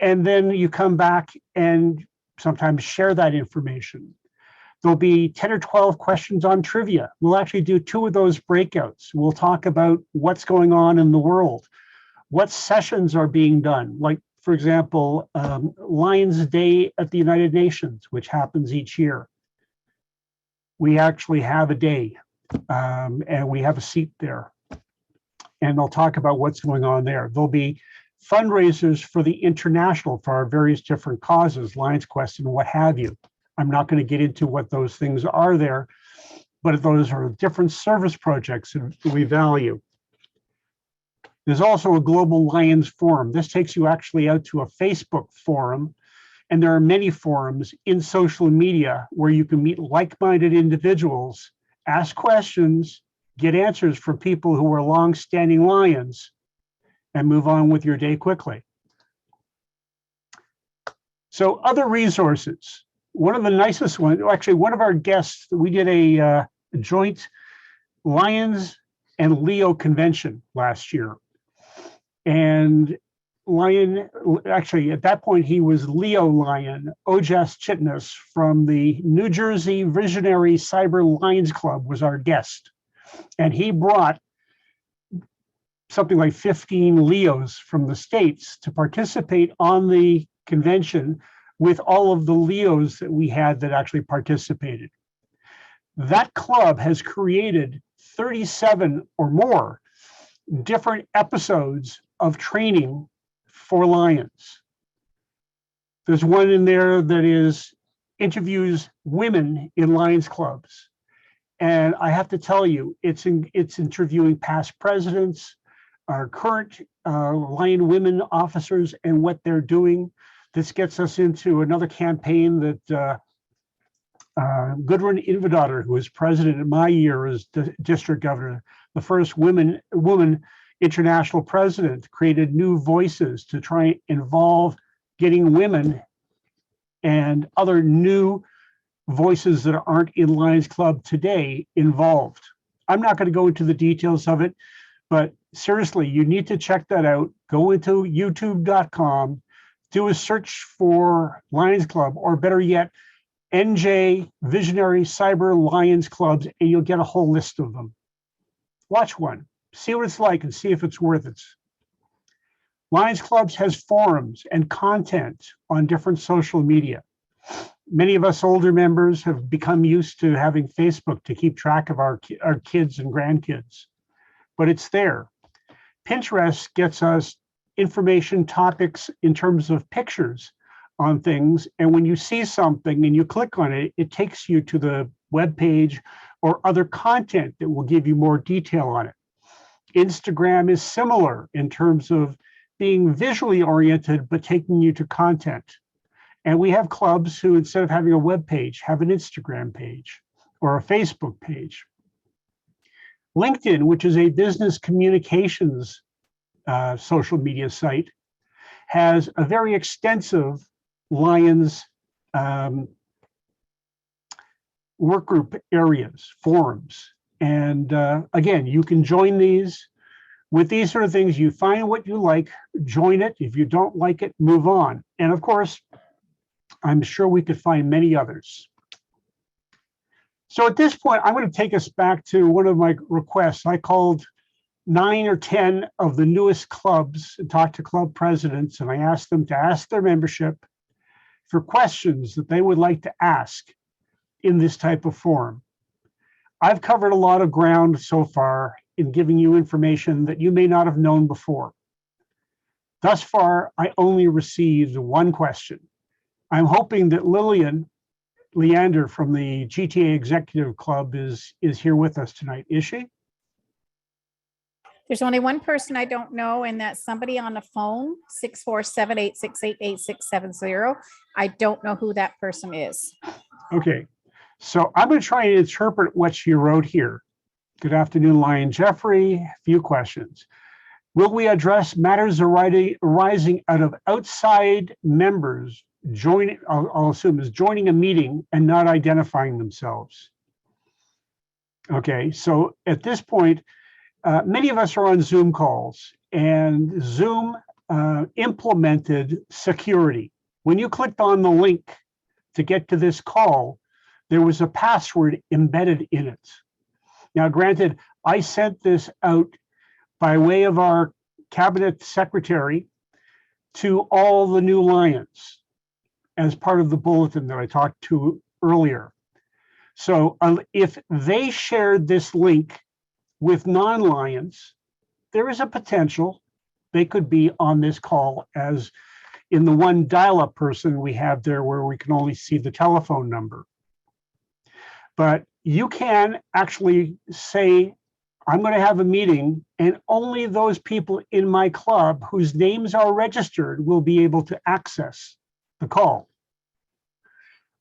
And then you come back and sometimes share that information. There'll be 10 or 12 questions on trivia. We'll actually do 2 of those breakouts. We'll talk about what's going on in the world. What sessions are being done? Like, for example, Lions Day at the United Nations, which happens each year. we actually have a day, and we have a seat there. And they'll talk about what's going on there. There'll be fundraisers for the international, for our various different causes, Lions Quest and what have you. I'm not going to get into what those things are there, but those are different service projects that we value. There's also a Global Lions Forum. This takes you actually out to a Facebook forum, and there are many forums in social media where you can meet like-minded individuals, ask questions, get answers from people who are long-standing Lions, and move on with your day quickly. So other resources. One of the nicest ones, actually one of our guests, we did a joint Lions and Leo convention last year. And Lion, actually at that point he was Leo Lion, Ojas Chitnis from the New Jersey Visionary Cyber Lions Club was our guest. And he brought something like 15 Leos from the States to participate on the convention with all of the Leos that we had that actually participated. That club has created 37 or more different episodes of training for Lions. There's one in there that is interviews women in Lions clubs. And I have to tell you, it's interviewing past presidents, our current Lion women officers and what they're doing. This gets us into another campaign that Gudrun Invedottir, who was president in my year as district governor, the first woman international president, created new voices to try and involve getting women and other new voices that aren't in Lions Club today involved. I'm not going to go into the details of it, but seriously, you need to check that out. Go into youtube.com, do a search for Lions Club, or better yet, NJ Visionary Cyber Lions Clubs, and you'll get a whole list of them. Watch one, see what it's like and see if it's worth it. Lions Clubs has forums and content on different social media. Many of us older members have become used to having Facebook to keep track of our kids and grandkids, but it's there. Pinterest gets us information topics in terms of pictures on things. And when you see something and you click on it, it takes you to the web page or other content that will give you more detail on it. Instagram is similar in terms of being visually oriented, but taking you to content. And we have clubs who, instead of having a web page, have an Instagram page or a Facebook page. LinkedIn, which is a business communications social media site, has a very extensive Lions work group areas, forums. And again, you can join these. With these sort of things, you find what you like, join it. If you don't like it, move on. And of course, I'm sure we could find many others. So at this point, I'm going to take us back to one of my requests. I called 9 or 10 of the newest clubs and talked to club presidents, and I asked them to ask their membership for questions that they would like to ask in this type of forum. I've covered a lot of ground so far in giving you information that you may not have known before. Thus far, I only received one question. I'm hoping that Lillian Leander from the GTA Executive Club is here with us tonight. Is she? There's only one person I don't know, and that's somebody on the phone, 647-868-8670. I don't know who that person is. Okay, so I'm going to try and interpret what she wrote here. Good afternoon, Lion Jeffrey. A few questions. Will we address matters arising out of outside members joining, I'll assume is joining a meeting and not identifying themselves? Okay, so at this point, many of us are on Zoom calls, and Zoom implemented security. When you clicked on the link to get to this call, there was a password embedded in it. Now, granted, I sent this out by way of our cabinet secretary to all the new Lions as part of the bulletin that I talked to earlier. So if they shared this link with non-Lions, there is a potential they could be on this call as in the one dial-up person we have there where we can only see the telephone number. But you can actually say, I'm going to have a meeting and only those people in my club whose names are registered will be able to access the call.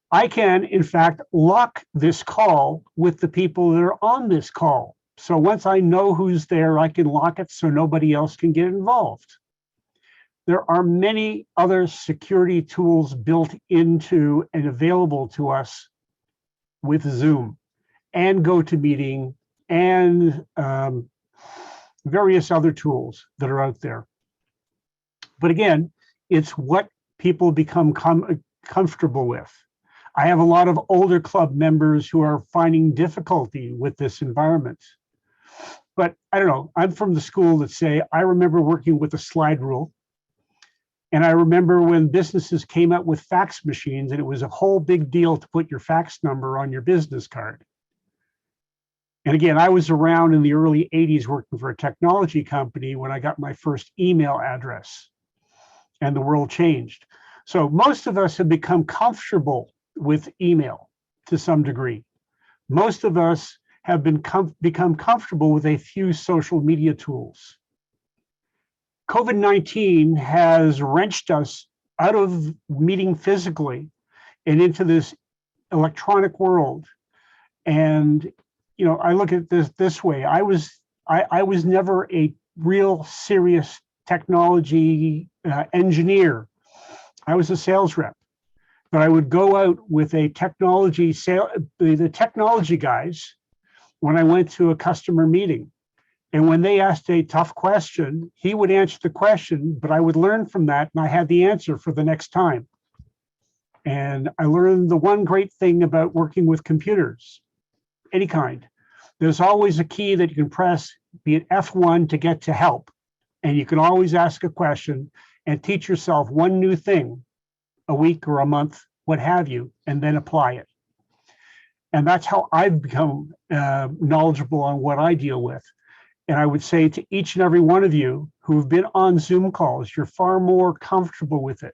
I can, in fact, lock this call with the people that are on this call. So once I know who's there, I can lock it so nobody else can get involved. There are many other security tools built into and available to us with Zoom and GoToMeeting and various other tools that are out there. But again, it's what people become comfortable with. I have a lot of older club members who are finding difficulty with this environment. But I don't know, I'm from the school that say, I remember working with a slide rule. And I remember when businesses came out with fax machines and it was a whole big deal to put your fax number on your business card. And again, I was around in the early 80s working for a technology company when I got my first email address and the world changed. So most of us have become comfortable with email to some degree. Most of us have become comfortable with a few social media tools. COVID-19 has wrenched us out of meeting physically and into this electronic world. And you know, I look at this way. I was never a real serious technology engineer. I was a sales rep, but I would go out with a technology the technology guys when I went to a customer meeting. And when they asked a tough question, he would answer the question, but I would learn from that and I had the answer for the next time. And I learned the one great thing about working with computers, any kind. There's always a key that you can press, be it F1 to get to help. And you can always ask a question and teach yourself one new thing a week or a month, what have you, and then apply it. And that's how I've become knowledgeable on what I deal with. And I would say to each and every one of you who've been on Zoom calls, you're far more comfortable with it.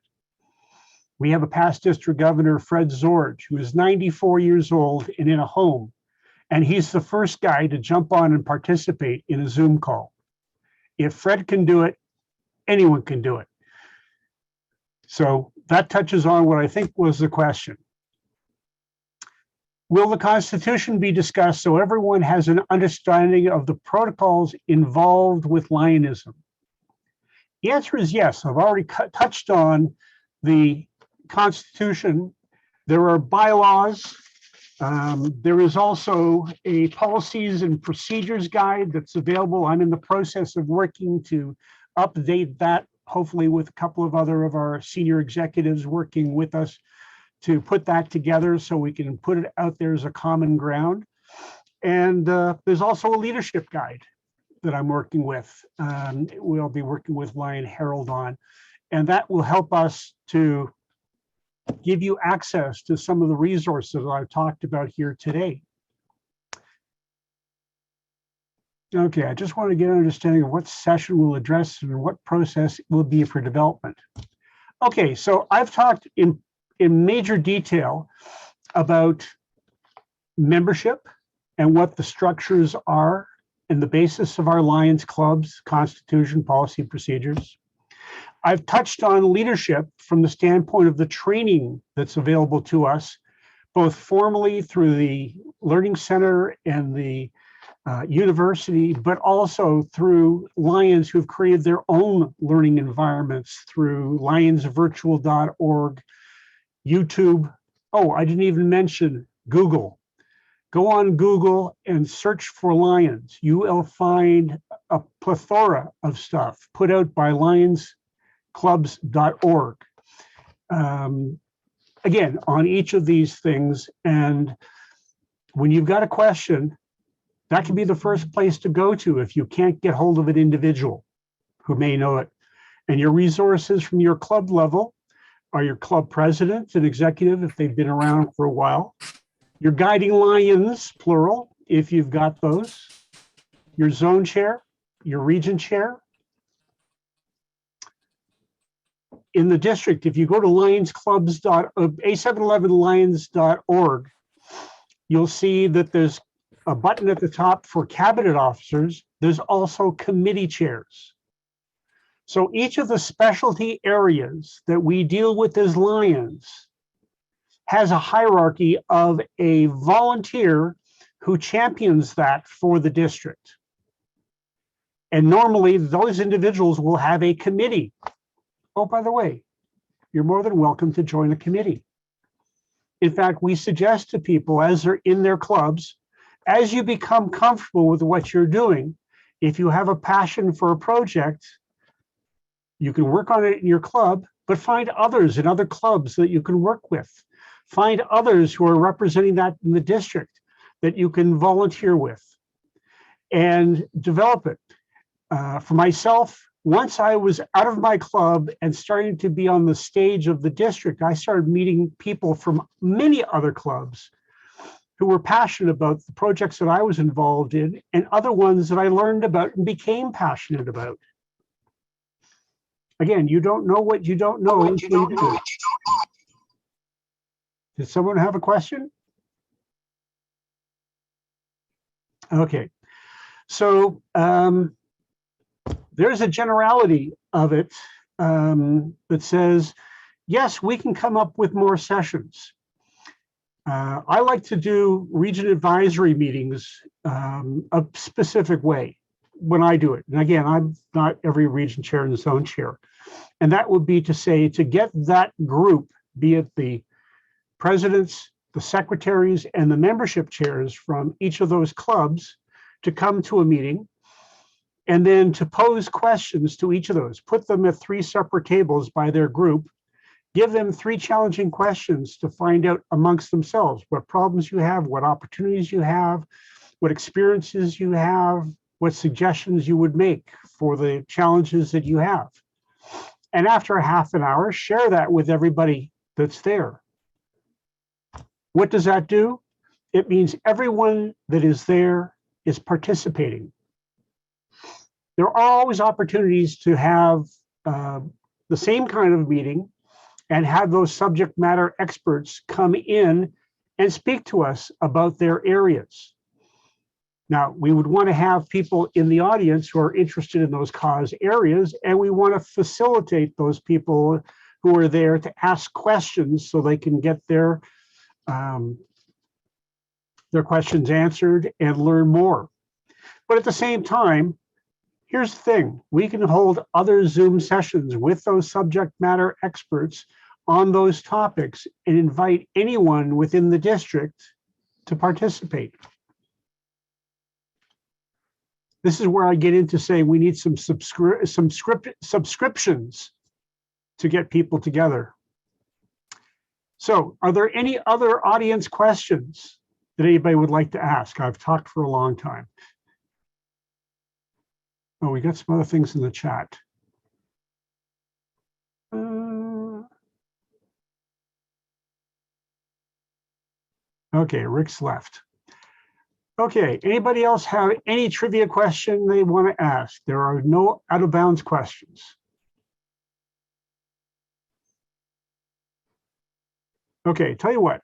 We have a past district governor, Fred Zorge, who is 94 years old and in a home. And he's the first guy to jump on and participate in a Zoom call. If Fred can do it, anyone can do it. So that touches on what I think was the question. Will the Constitution be discussed so everyone has an understanding of the protocols involved with Lionism? The answer is yes. I've already touched on the Constitution. There are bylaws. There is also a policies and procedures guide that's available. I'm in the process of working to update that, hopefully with a couple of other of our senior executives working with us to put that together so we can put it out there as a common ground. And there's also a leadership guide that I'm working with. We'll be working with Lion Herald on, and that will help us to give you access to some of the resources I've talked about here today. Okay, I just want to get an understanding of what session we'll address and what process will be for development. Okay, so I've talked in major detail about membership and what the structures are and the basis of our Lions clubs, constitution, policy, procedures. I've touched on leadership from the standpoint of the training that's available to us, both formally through the Learning Center and the university, but also through Lions who've created their own learning environments through lionsvirtual.org, YouTube. Oh, I didn't even mention Google. Go on Google and search for Lions. You will find a plethora of stuff put out by lionsclubs.org. Again, on each of these things. And when you've got a question, that can be the first place to go to if you can't get hold of an individual who may know it. And your resources from your club level are your club president and executive if they've been around for a while, your guiding lions, plural, if you've got those, your zone chair, your region chair. In the district, if you go to a711lions.org, you'll see that there's a button at the top for cabinet officers. There's also committee chairs. So each of the specialty areas that we deal with as Lions has a hierarchy of a volunteer who champions that for the district. And normally those individuals will have a committee. Oh, by the way, you're more than welcome to join a committee. In fact, we suggest to people as they're in their clubs, as you become comfortable with what you're doing, if you have a passion for a project, you can work on it in your club, but find others in other clubs that you can work with. Find others who are representing that in the district that you can volunteer with and develop it. For myself, once I was out of my club and starting to be on the stage of the district, I started meeting people from many other clubs who were passionate about the projects that I was involved in and other ones that I learned about and became passionate about. Again, you don't know what you don't know until you do. Did someone have a question? Okay, so there's a generality of it that says, yes, we can come up with more sessions. I like to do region advisory meetings a specific way when I do it. And again, I'm not every region chair and zone chair. And that would be to say, to get that group, be it the presidents, the secretaries, and the membership chairs from each of those clubs to come to a meeting, and then to pose questions to each of those, put them at 3 separate tables by their group, give them 3 challenging questions to find out amongst themselves what problems you have, what opportunities you have, what experiences you have, what suggestions you would make for the challenges that you have. And after a half an hour, share that with everybody that's there. What does that do? It means everyone that is there is participating. There are always opportunities to have the same kind of meeting and have those subject matter experts come in and speak to us about their areas. Now, we would want to have people in the audience who are interested in those cause areas, and we want to facilitate those people who are there to ask questions so they can get their questions answered and learn more. But at the same time, here's the thing, we can hold other Zoom sessions with those subject matter experts on those topics and invite anyone within the district to participate. This is where I get into saying we need some subscriptions to get people together. So are there any other audience questions that anybody would like to ask? I've talked for a long time. Oh, we got some other things in the chat. Okay, Rick's left. Okay, anybody else have any trivia question they want to ask? There are no out of bounds questions. Okay, tell you what,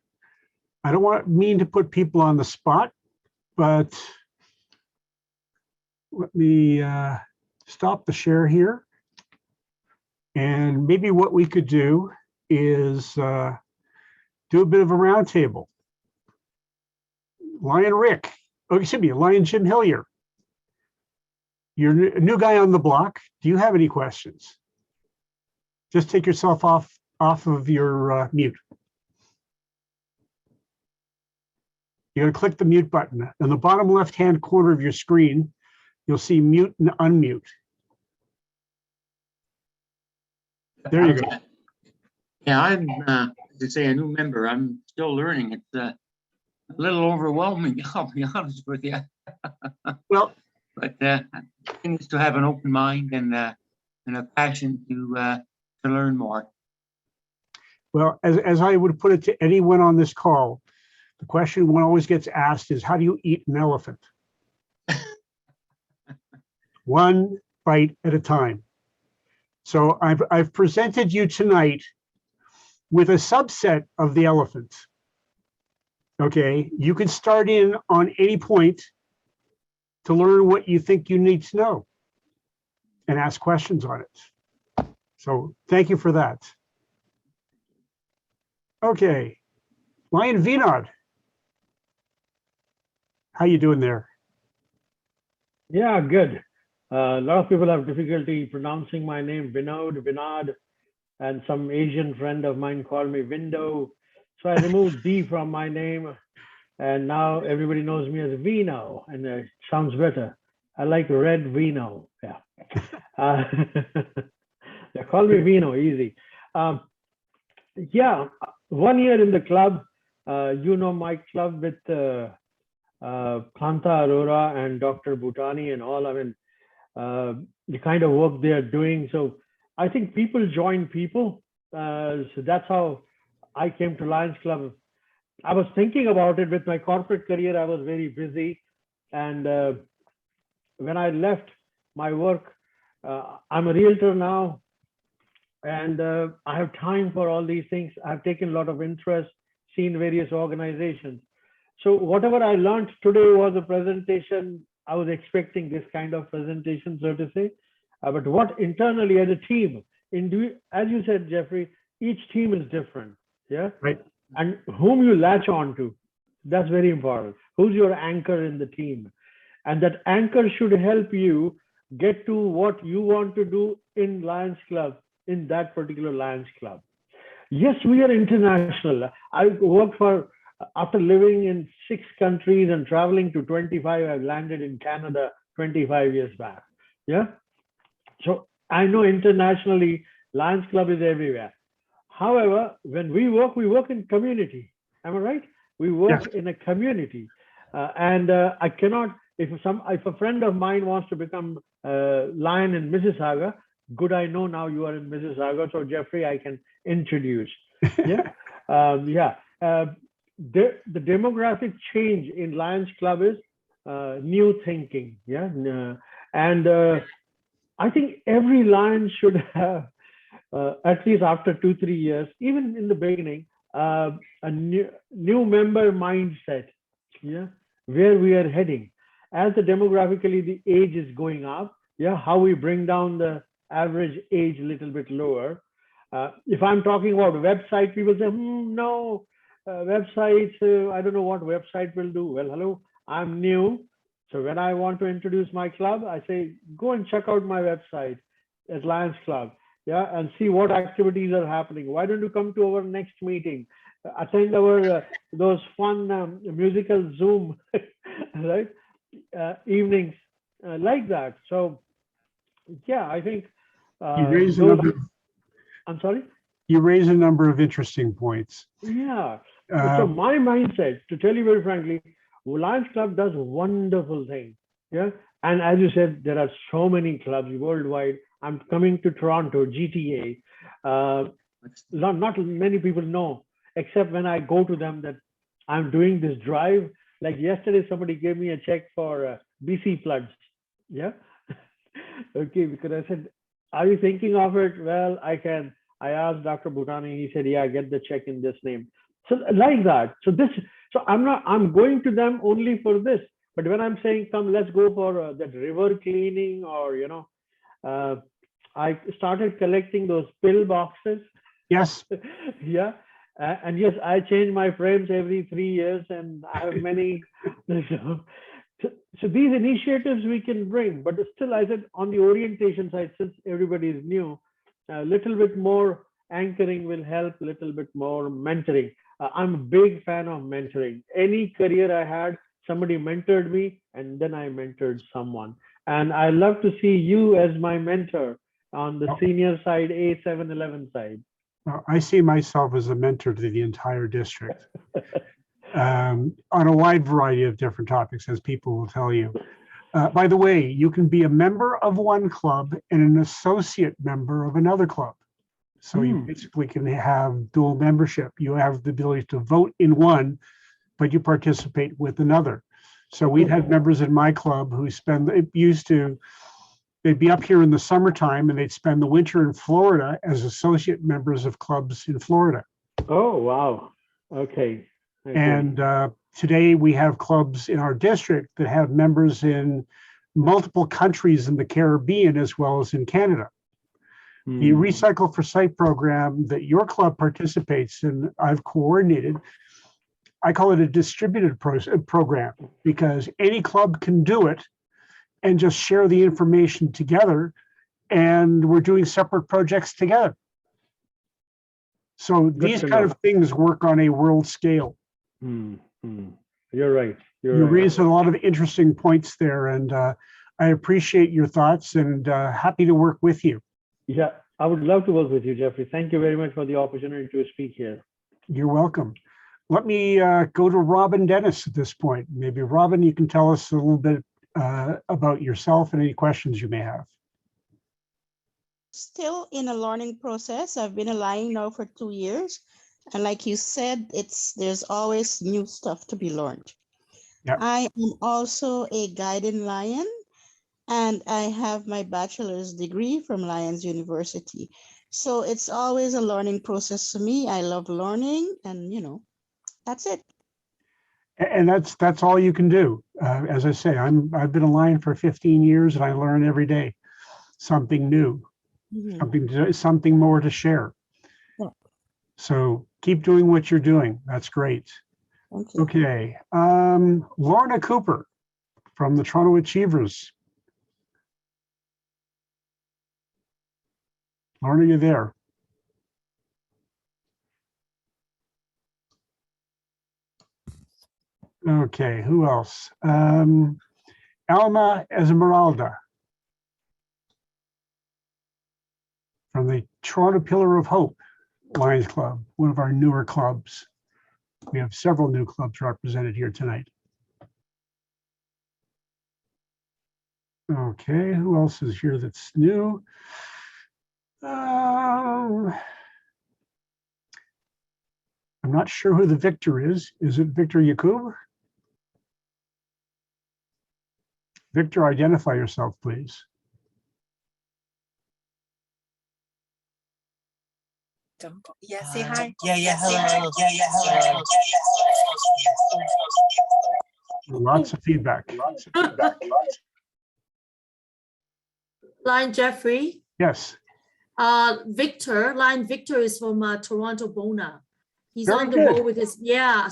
I don't mean to put people on the spot, but let me stop the share here. And maybe what we could do is do a bit of a roundtable. Lion Rick, oh, excuse me, Lion Jim Hillier. You're a new guy on the block. Do you have any questions? Just take yourself off of your mute. You're going to click the mute button. In the bottom left-hand corner of your screen, you'll see mute and unmute. There you go. Yeah, I'm, to say, a new member. I'm still learning. It's a little overwhelming, I'll be honest with you. Well, but things to have an open mind and a passion to learn more. Well, as I would put it to anyone on this call, The question one always gets asked is, how do you eat an elephant? One bite at a time. So I've presented you tonight with a subset of the elephant. Okay, you can start in on any point to learn what you think you need to know and ask questions on it. So thank you for that. Okay, Lion Vinod. How you doing there? Yeah, good. A lot of people have difficulty pronouncing my name, Vinod, and some Asian friend of mine called me Window. So I removed D from my name, and now everybody knows me as Vino, and it sounds better. I like red vino. Yeah. They call me Vino, easy. Yeah, 1 year in the club. You know my club with Kanta Arora and Dr. Bhutani and all. I mean, the kind of work they are doing. So I think people join people. So that's how I came to Lions Club. I was thinking about it with my corporate career. I was very busy. And when I left my work, I'm a realtor now. And I have time for all these things. I've taken a lot of interest, seen various organizations. So whatever I learned today was a presentation. I was expecting this kind of presentation, so to say. But what internally as a team, as you said, Jeffrey, each team is different. Yeah. Right. And whom you latch on to, that's very important. Who's your anchor in the team? And that anchor should help you get to what you want to do in Lions Club, in that particular Lions Club. Yes, we are international. I worked after living in 6 countries and traveling to 25, I landed in Canada 25 years back. Yeah. So I know internationally, Lions Club is everywhere. However, when we work in community. Am I right? We work in a community. I cannot, if a friend of mine wants to become Lion in Mississauga, good, I know now you are in Mississauga. So Jeffrey, I can introduce. Yeah. The demographic change in Lions Club is new thinking. Yeah. I think every Lion should have, at least after 2-3 years, even in the beginning, a new member mindset. Yeah. Where we are heading. As demographically the age is going up, yeah, how we bring down the average age a little bit lower. If I'm talking about website, people say, no, websites, I don't know what website will do. Well, hello, I'm new. So when I want to introduce my club, I say, go and check out my website at Lions Club, yeah, and see what activities are happening. Why don't you come to our next meeting? Attend our those fun musical Zoom, right? Evenings like that. So, yeah, I think. You raise a number. I'm sorry? You raise a number of interesting points. Yeah. So my mindset, to tell you very frankly, Lions Club does wonderful things. Yeah. And as you said, there are so many clubs worldwide. I'm coming to Toronto, GTA. Not many people know, except when I go to them, that I'm doing this drive. Like yesterday, somebody gave me a check for BC floods. Yeah. Okay. Because I said, are you thinking of it? Well, I can. I asked Dr. Bhutani, he said, yeah, get the check in this name. So like that. So I'm going to them only for this. But when I'm saying, come, let's go for that river cleaning, or, I started collecting those pill boxes. Yes. Yeah. And yes, I change my frames every 3 years, and I have many. So these initiatives we can bring, but still, I said on the orientation side, since everybody is new, a little bit more anchoring will help, a little bit more mentoring. I'm a big fan of mentoring. Any career I had, somebody mentored me, and then I mentored someone. And I love to see you as my mentor on the senior side, A711 side. I see myself as a mentor to the entire district on a wide variety of different topics, as people will tell you. By the way, you can be a member of one club and an associate member of another club. So you basically can have dual membership. You have the ability to vote in one, but you participate with another. So we've had members in my club who they'd be up here in the summertime and they'd spend the winter in Florida as associate members of clubs in Florida. Oh, wow. Okay. And today we have clubs in our district that have members in multiple countries in the Caribbean as well as in Canada. The Recycle for Site program that your club participates in, I've coordinated. I call it a distributed program because any club can do it and just share the information together. And we're doing separate projects together. So these kind of things work on a world scale. You're right. You raised a lot of interesting points there, and I appreciate your thoughts and happy to work with you. Yeah, I would love to work with you, Jeffrey. Thank you very much for the opportunity to speak here. You're welcome. Let me go to Robin Dennis at this point. Maybe Robin, you can tell us a little bit about yourself and any questions you may have. Still in a learning process. I've been a lion now for 2 years. And like you said, there's always new stuff to be learned. Yep. I am also a guiding lion, and I have my bachelor's degree from Lions University. So it's always a learning process for me. I love learning, and that's it. And that's all you can do. As I say, I've been a lion for 15 years, and I learn every day something new, something more to share. Yeah. So keep doing what you're doing. That's great. Okay, Lorna Cooper from the Toronto Achievers. Lorna, you there? Okay, who else? Alma Esmeralda from the Toronto Pillar of Hope Lions Club, one of our newer clubs. We have several new clubs represented here tonight. Okay, who else is here that's new? I'm not sure who the victor is. Is it Victor Yakub? Victor, identify yourself, please. Yeah, say hi. Hello. Lots of feedback. Lion Jeffrey. Yes. Lion Victor is from Toronto Bona. He's Very on the good. road with his,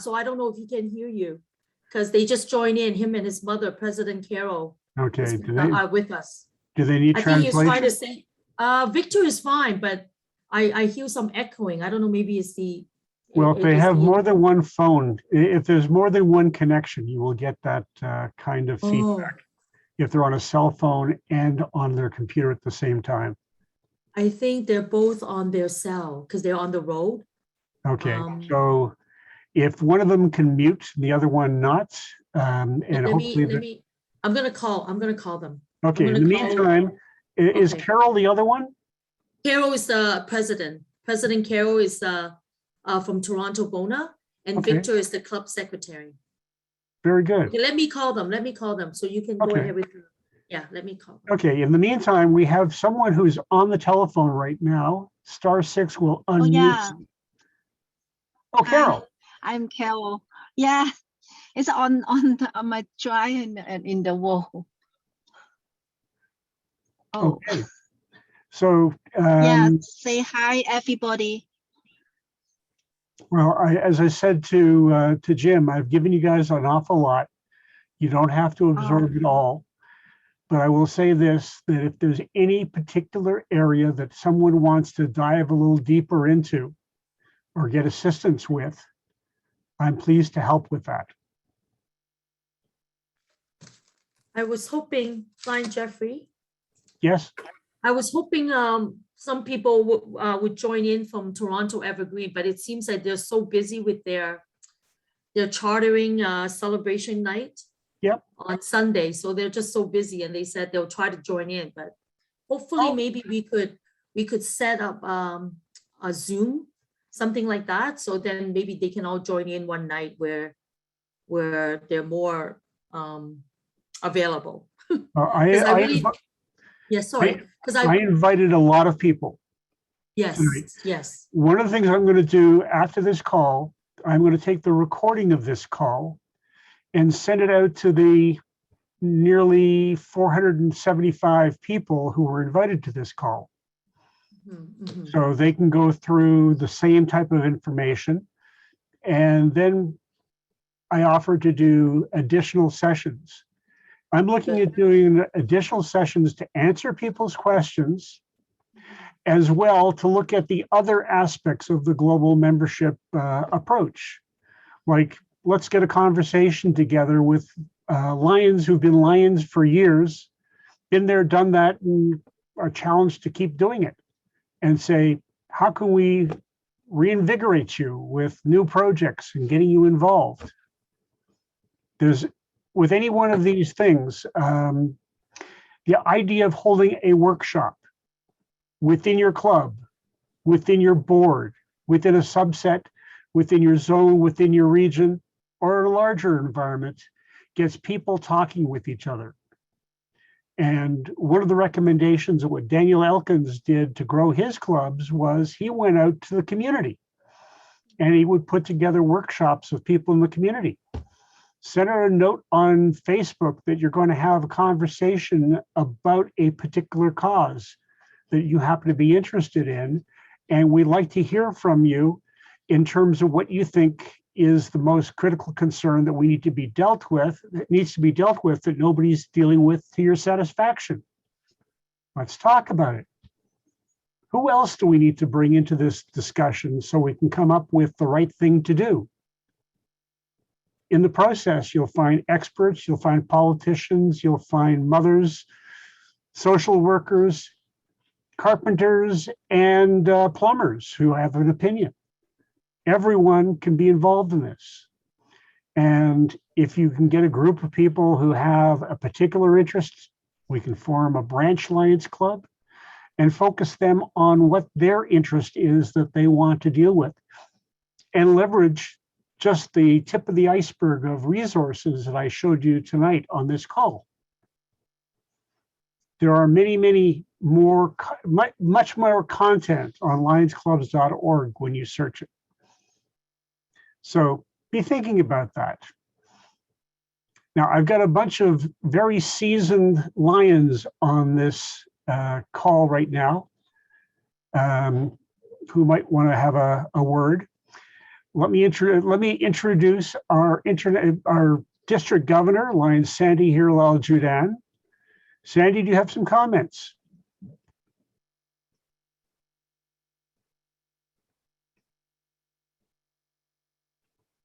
so I don't know if he can hear you because they just joined in, him and his mother, President Carol, Okay. are with us. Do they need I think he's trying to translation? say, Victor is fine, but I hear some echoing. I don't know, maybe it's the. Well, if they have more than one phone, if there's more than one connection, you will get that kind of feedback. If they're on a cell phone and on their computer at the same time. I think they're both on their cell because they're on the road. Okay, so if one of them can mute, the other one not, and hopefully. I'm gonna call them. Okay, in the meantime, is Carol the other one? Carol is the president. President Carol is from Toronto Bona, and Okay. Victor is the club secretary. Very good. Okay, let me call them so you can go Okay. ahead with. Yeah, let me call them. Okay, in the meantime, we have someone who's on the telephone right now. *6 will unmute. Yeah. Oh, Carol. I'm Carol. Yeah, it's on my drive and in the wall. Oh, Okay. So, yeah. Say hi, everybody. well, as I said to Jim, I've given you guys an awful lot. You don't have to absorb it all. But I will say this, that if there's any particular area that someone wants to dive a little deeper into or get assistance with, I'm pleased to help with that. I was hoping, Lion Jeffrey. Yes? I was hoping some people would join in from Toronto Evergreen, but it seems like they're so busy with their chartering celebration night. Yep. On Sunday, so they're just so busy, and they said they'll try to join in, but hopefully maybe we could set up a Zoom, something like that, so then maybe they can all join in one night where where they're more available. I, 'Cause I I, really, invi- yeah, sorry, because I invited a lot of people. yes, tonight. yes, One of the things I'm going to do after this call, I'm going to take the recording of this call and send it out to the nearly 475 people who were invited to this call. Mhm. So they can go through the same type of information. And then I offer to do additional sessions. I'm looking at doing additional sessions to answer people's questions, as well to look at the other aspects of the global membership approach. Like, let's get a conversation together with Lions who've been Lions for years, been there, done that, and are challenged to keep doing it, and say, how can we reinvigorate you with new projects and getting you involved? There's, with any one of these things, the idea of holding a workshop within your club, within your board, within a subset, within your zone, within your region, or a larger environment, gets people talking with each other. And one of the recommendations of what Daniel Elkins did to grow his clubs was he went out to the community and he would put together workshops with people in the community. Send out a note on Facebook that you're going to have a conversation about a particular cause that you happen to be interested in. And we'd like to hear from you in terms of what you think is the most critical concern that we need to be dealt with, that needs to be dealt with, that nobody's dealing with to your satisfaction. Let's talk about it. Who else do we need to bring into this discussion so we can come up with the right thing to do? In the process, you'll find experts, you'll find politicians, you'll find mothers, social workers, carpenters, and plumbers who have an opinion. Everyone can be involved in this. And if you can get a group of people who have a particular interest, we can form a branch Lions Club and focus them on what their interest is that they want to deal with, and leverage just the tip of the iceberg of resources that I showed you tonight on this call. There are many, many more, much more content on lionsclubs.org when you search it. So be thinking about that. Now, I've got a bunch of very seasoned Lions on this call right now who might want to have a word. Let me introduce our district governor, Lion Sandy Hiralal Judan. Sandy, do you have some comments?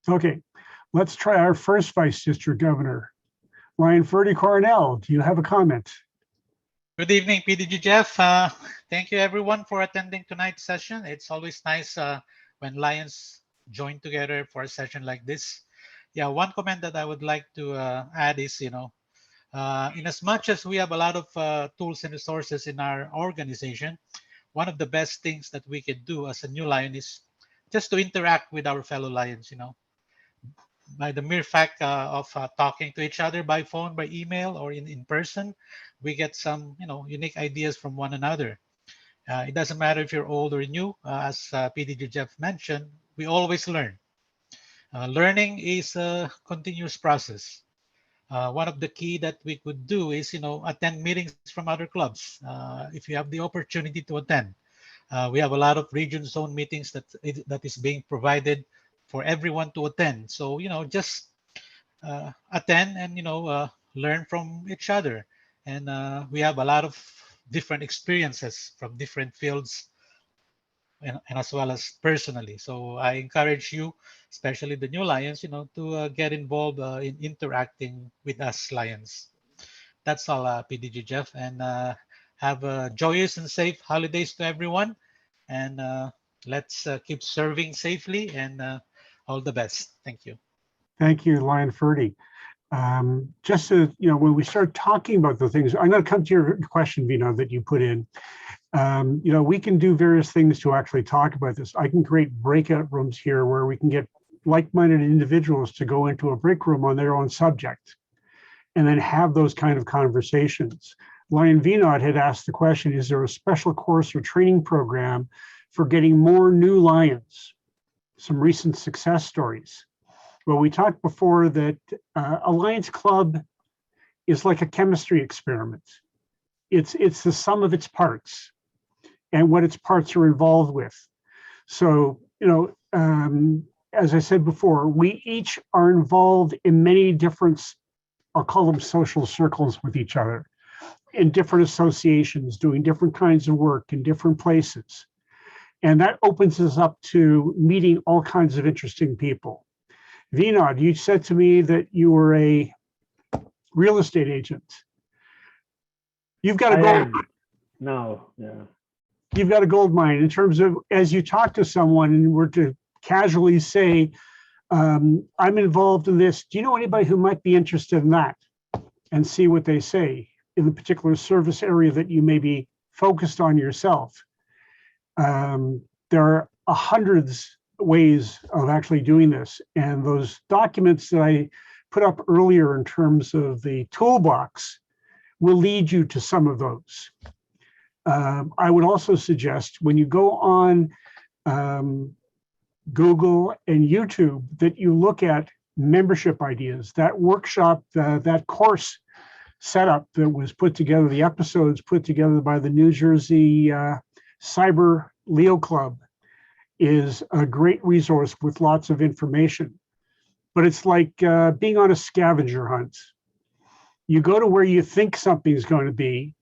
Okay, let's try our first vice district governor, Lion Ferdy Coronel. Do you have a comment? Good evening, PDG Jeff. Thank you everyone for attending tonight's session. It's always nice when Lions join together for a session like this. Yeah, one comment that I would like to add is, in as much as we have a lot of tools and resources in our organization, one of the best things that we can do as a new Lion is just to interact with our fellow Lions, by the mere fact of talking to each other by phone, by email, or in person, we get some, unique ideas from one another. It doesn't matter if you're old or new, as PDG Jeff mentioned, we always learn. Learning is a continuous process. One of the key that we could do is, attend meetings from other clubs. If you have the opportunity to attend, we have a lot of region zone meetings that is being provided for everyone to attend. So, just attend and, learn from each other. And we have a lot of different experiences from different fields and as well as personally. So I encourage you, especially the new Lions, to get involved in interacting with us Lions. That's all, PDG Jeff, and have a joyous and safe holidays to everyone. And let's keep serving safely and all the best. Thank you. Thank you, Lion Ferdy. Just so, when we start talking about the things, I'm going to come to your question, Vino, that you put in. We can do various things to actually talk about this. I can create breakout rooms here where we can get like-minded individuals to go into a break room on their own subject and then have those kind of conversations. Lion VNOD had asked the question, is there a special course or training program for getting more new Lions? Some recent success stories. Well, we talked before that a Lions Club is like a chemistry experiment. It's the sum of its parts and what its parts are involved with. So, as I said before, we each are involved in many different, I'll call them social circles with each other, in different associations, doing different kinds of work in different places. And that opens us up to meeting all kinds of interesting people. Vinod, you said to me that you were a real estate agent. You've got a gold mine. No, yeah. You've got a gold mine in terms of, as you talk to someone and were to casually say, I'm involved in this. Do you know anybody who might be interested in that? And see what they say in the particular service area that you may be focused on yourself. There are hundreds ways of actually doing this. And those documents that I put up earlier in terms of the toolbox will lead you to some of those. I would also suggest when you go on Google and YouTube that you look at membership ideas, that workshop, that course setup that was put together, the episodes put together by the New Jersey Cyber Leo Club is a great resource with lots of information. But it's like being on a scavenger hunt. You go to where you think something's going to be.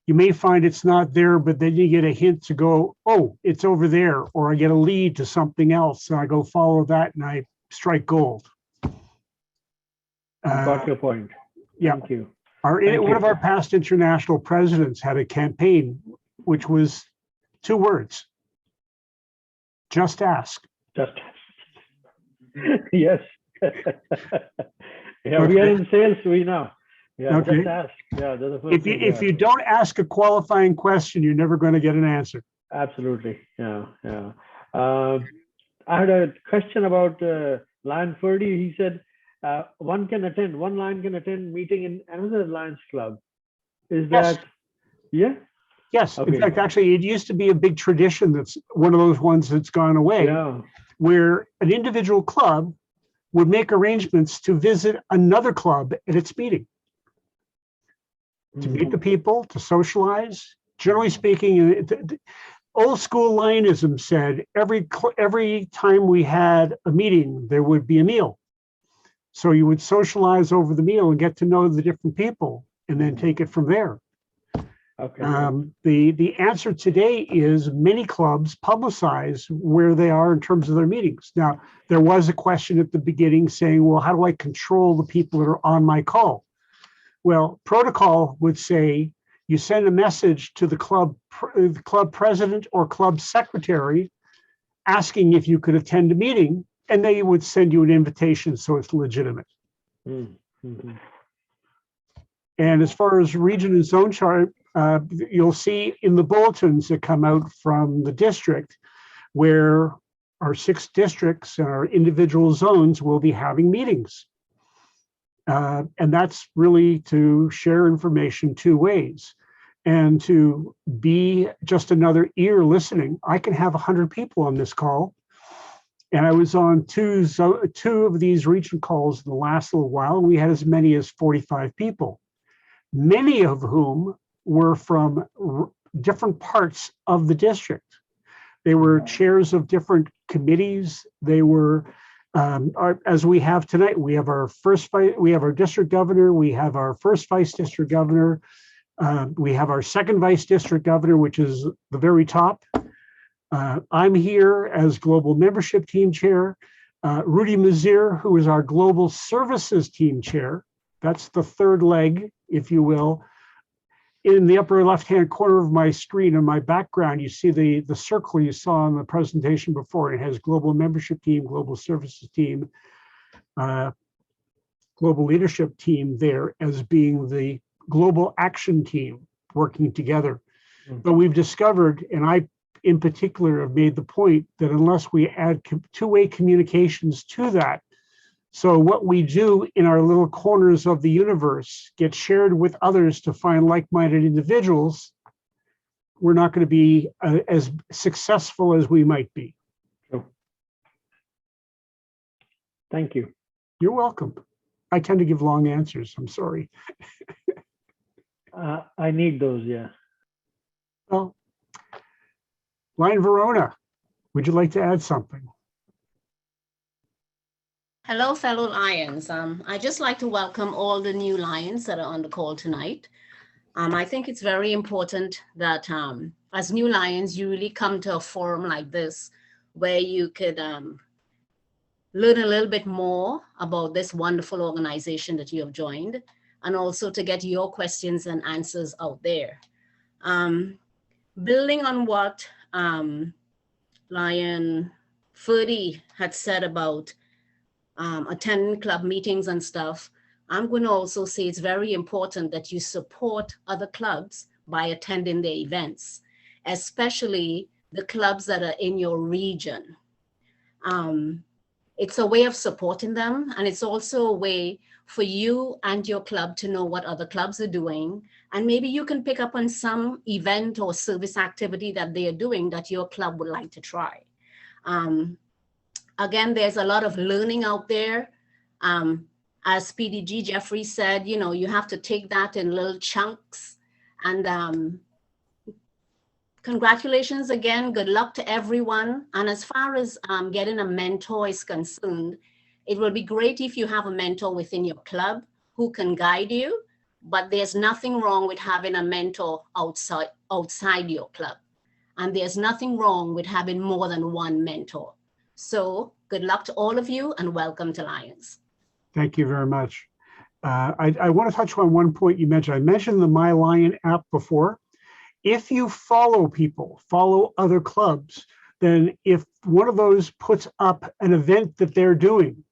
You may find it's not there, but then you get a hint to go, oh, it's over there, or I get a lead to something else. And I go follow that and I strike gold. Got your point. Yeah. Thank you. One of our past international presidents had a campaign, which was 2 words. Just ask. Just ask. Yes. Yeah, we are in sales, we know. Yeah, okay. Just ask. Yeah, that's the first thing. If you don't ask a qualifying question, you're never going to get an answer. Absolutely. Yeah, yeah. I had a question about Lion Ferdy. He said one Lion can attend meeting in another Lions Club. Is Yes. that, yeah? Yes. Okay. In fact, actually, it used to be a big tradition that's one of those ones that's gone away, Yeah. where an individual club would make arrangements to visit another club at its meeting, to meet the people, to socialize. Generally speaking, old school Lionism said every time we had a meeting, there would be a meal. So you would socialize over the meal and get to know the different people and then take it from there. Okay. The answer today is many clubs publicize where they are in terms of their meetings. Now, there was a question at the beginning saying, well, how do I control the people that are on my call? Well, protocol would say you send a message to the club president or club secretary asking if you could attend a meeting, and they would send you an invitation, so it's legitimate. Mm-hmm. And as far as region and zone chart, you'll see in the bulletins that come out from the district where our 6 districts and our individual zones will be having meetings. And that's really to share information 2 ways. And to be just another ear listening. I can have 100 people on this call. And I was on 2 of these region calls in the last little while, and we had as many as 45 people, many of whom were from different parts of the district. They were chairs of different committees. They were, as we have tonight, we have our district governor, we have our first vice district governor, we have our second vice district governor, which is the very top. I'm here as global membership team chair. Rudy Mazir, who is our global services team chair. That's the 3rd leg, if you will. In the upper left-hand corner of my screen in my background, you see the circle you saw in the presentation before. It has global membership team, global services team, global leadership team there as being the global action team working together. But we've discovered, and I in particular have made the point that unless we add two-way communications to that, so what we do in our little corners of the universe gets shared with others to find like-minded individuals, we're not going to be as successful as we might be. Thank you. You're welcome. I tend to give long answers. I'm sorry. I need those, yeah. Well, Lion Verona, would you like to add something? Hello, fellow Lions. I'd just like to welcome all the new Lions that are on the call tonight. I think it's very important that as new Lions, you really come to a forum like this where you could learn a little bit more about this wonderful organization that you have joined, and also to get your questions and answers out there. Building on what Lion Ferdy had said about attending club meetings and stuff, I'm going to also say it's very important that you support other clubs by attending their events, especially the clubs that are in your region. It's a way of supporting them, and it's also a way for you and your club to know what other clubs are doing, and maybe you can pick up on some event or service activity that they are doing that your club would like to try. Again, there's a lot of learning out there. As PDG Jeffrey said, you know, you have to take that in little chunks. And congratulations again, good luck to everyone. And as far as getting a mentor is concerned, it will be great if you have a mentor within your club who can guide you, but there's nothing wrong with having a mentor outside your club. And there's nothing wrong with having more than one mentor. So good luck to all of you and welcome to Lions. Thank you very much. I want to touch on one point you mentioned. I mentioned the My Lion app before. If you follow people, follow other clubs, then if one of those puts up an event that they're doing,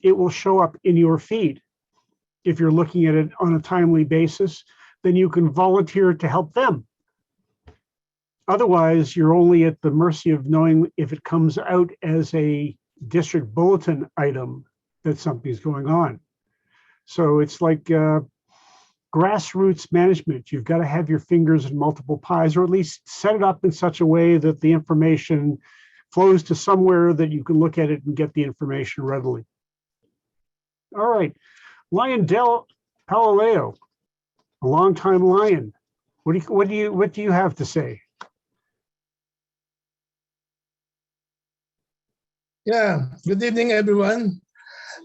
it will show up in your feed. If you're looking at it on a timely basis, then you can volunteer to help them. Otherwise, you're only at the mercy of knowing if it comes out as a district bulletin item that something's going on. So it's like grassroots management. You've got to have your fingers in multiple pies, or at least set it up in such a way that the information flows to somewhere that you can look at it and get the information readily. All right, Lion Del Palaleo, a longtime Lion. What do you have to say? Yeah, good evening, everyone.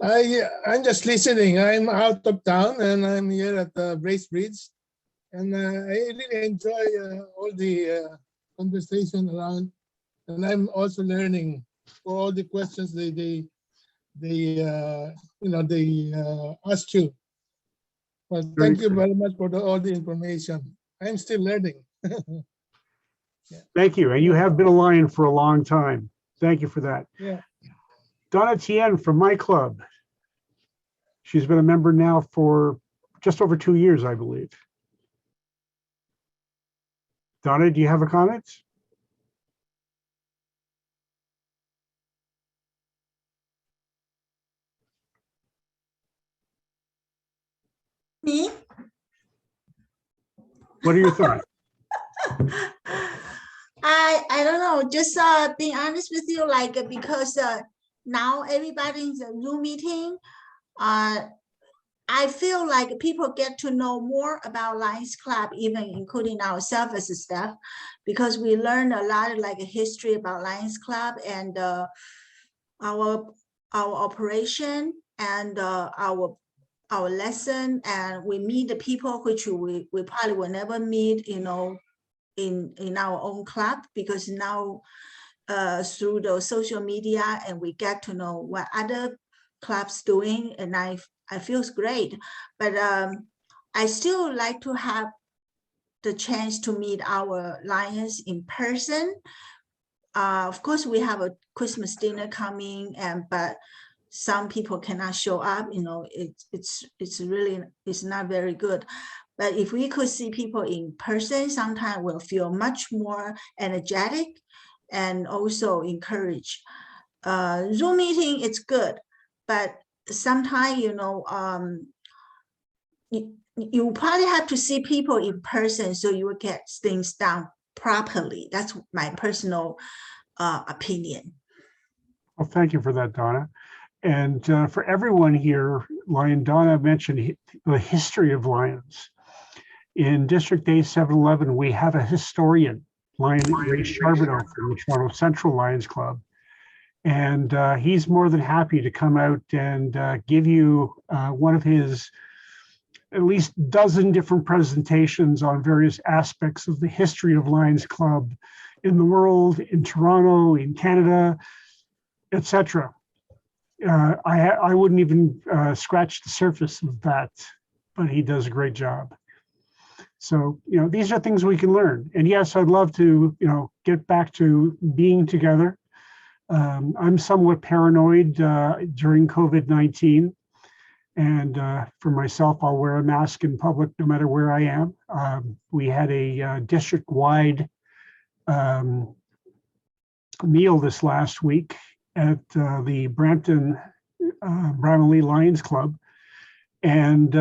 I'm just listening. I'm out of town and I'm here at Bracebridge, and I really enjoy all the conversation around, and I'm also learning for all the questions they ask you. Well, thank you very much for all the information. I'm still learning. Thank you, and you have been a Lion for a long time. Thank you for that. Yeah. Donna Tien from my club. She's been a member now for just over 2 years, I believe. Donna, do you have a comment? Me? What are your thoughts? I don't know, just being honest with you, like because now everybody's a Zoom meeting, I feel like people get to know more about Lions Club, even including ourselves as a staff, because we learn a lot of like a history about Lions Club and our operation and our lesson, and we meet the people which we probably will never meet, you know, in our own club, because now through the social media, and we get to know what other clubs doing, and I feel great. But I still like to have the chance to meet our Lions in person. Of course, we have a Christmas dinner coming, but some people cannot show up. You know, it's really not very good. But if we could see people in person, sometimes we'll feel much more energetic. and also encourage. Zoom meeting, it's good, but sometimes, you probably have to see people in person so you will get things done properly. That's my personal opinion. Well, thank you for that, Donna. And for everyone here, Lion Donna mentioned the history of Lions. In District A 711, we have a historian, Lion Ray Charbonneau from the Toronto Central Lions Club. And he's more than happy to come out and give you one of his at least dozen different presentations on various aspects of the history of Lions Club in the world, in Toronto, in Canada, etc. I wouldn't even scratch the surface of that, but he does a great job. So, these are things we can learn. And yes, I'd love to, get back to being together. I'm somewhat paranoid during COVID-19. And for myself, I'll wear a mask in public no matter where I am. We had a district-wide meal this last week at the Brampton Bramley Lions Club. And,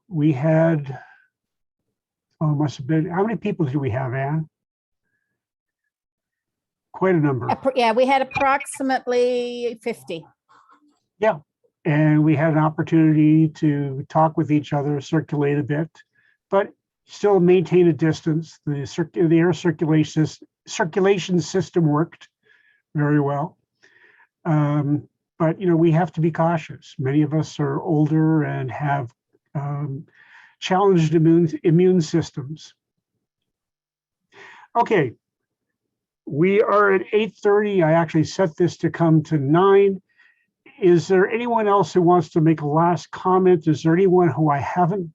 we had, must have been, how many people did we have, Anne? Quite a number. Yeah, we had approximately 50. Yeah. And we had an opportunity to talk with each other, circulate a bit, but still maintain a distance. The air circulation system worked very well. But, we have to be cautious. Many of us are older and have challenged immune systems. Okay, we are at 8:30. I actually set this to come to 9. Is there anyone else who wants to make a last comment? Is there anyone who I haven't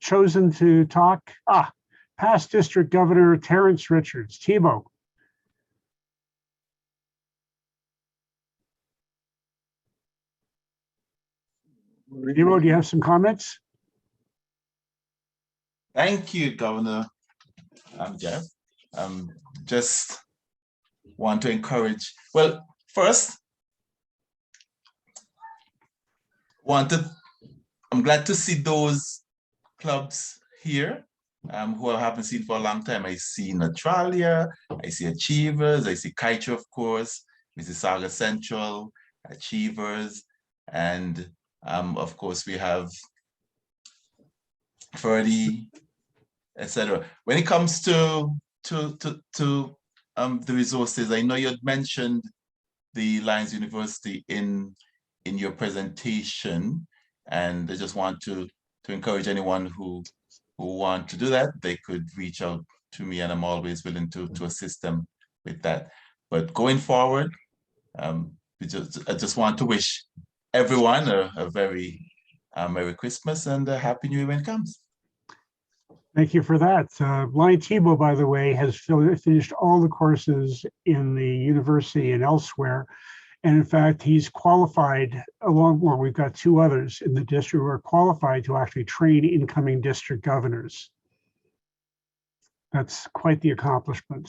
chosen to talk? Past District Governor Terrence Richards. Thibault. Thibault, do you have some comments? Thank you, Governor Jeff. Just want to encourage, well, first, I'm glad to see those clubs here who I haven't seen for a long time. I see Neutralia, I see Achievers, I see Kaitra, of course, Mississauga Central, Achievers, and of course we have Ferdy, etc. When it comes to the resources, I know you had mentioned the Lions University in your presentation, and I just want to encourage anyone who want to do that. They could reach out to me, and I'm always willing to assist them with that. But going forward, I just want to wish everyone a very Merry Christmas and a Happy New Year when it comes. Thank you for that. Lion Thibault, by the way, has finished all the courses in the university and elsewhere. And in fact, he's qualified we've got 2 others in the district who are qualified to actually train incoming district governors. That's quite the accomplishment.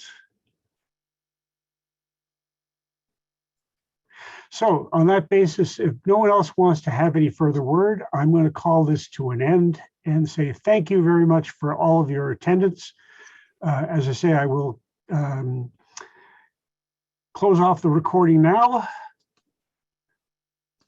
So on that basis, if no one else wants to have any further word, I'm going to call this to an end and say thank you very much for all of your attendance. As I say, I will close off the recording now.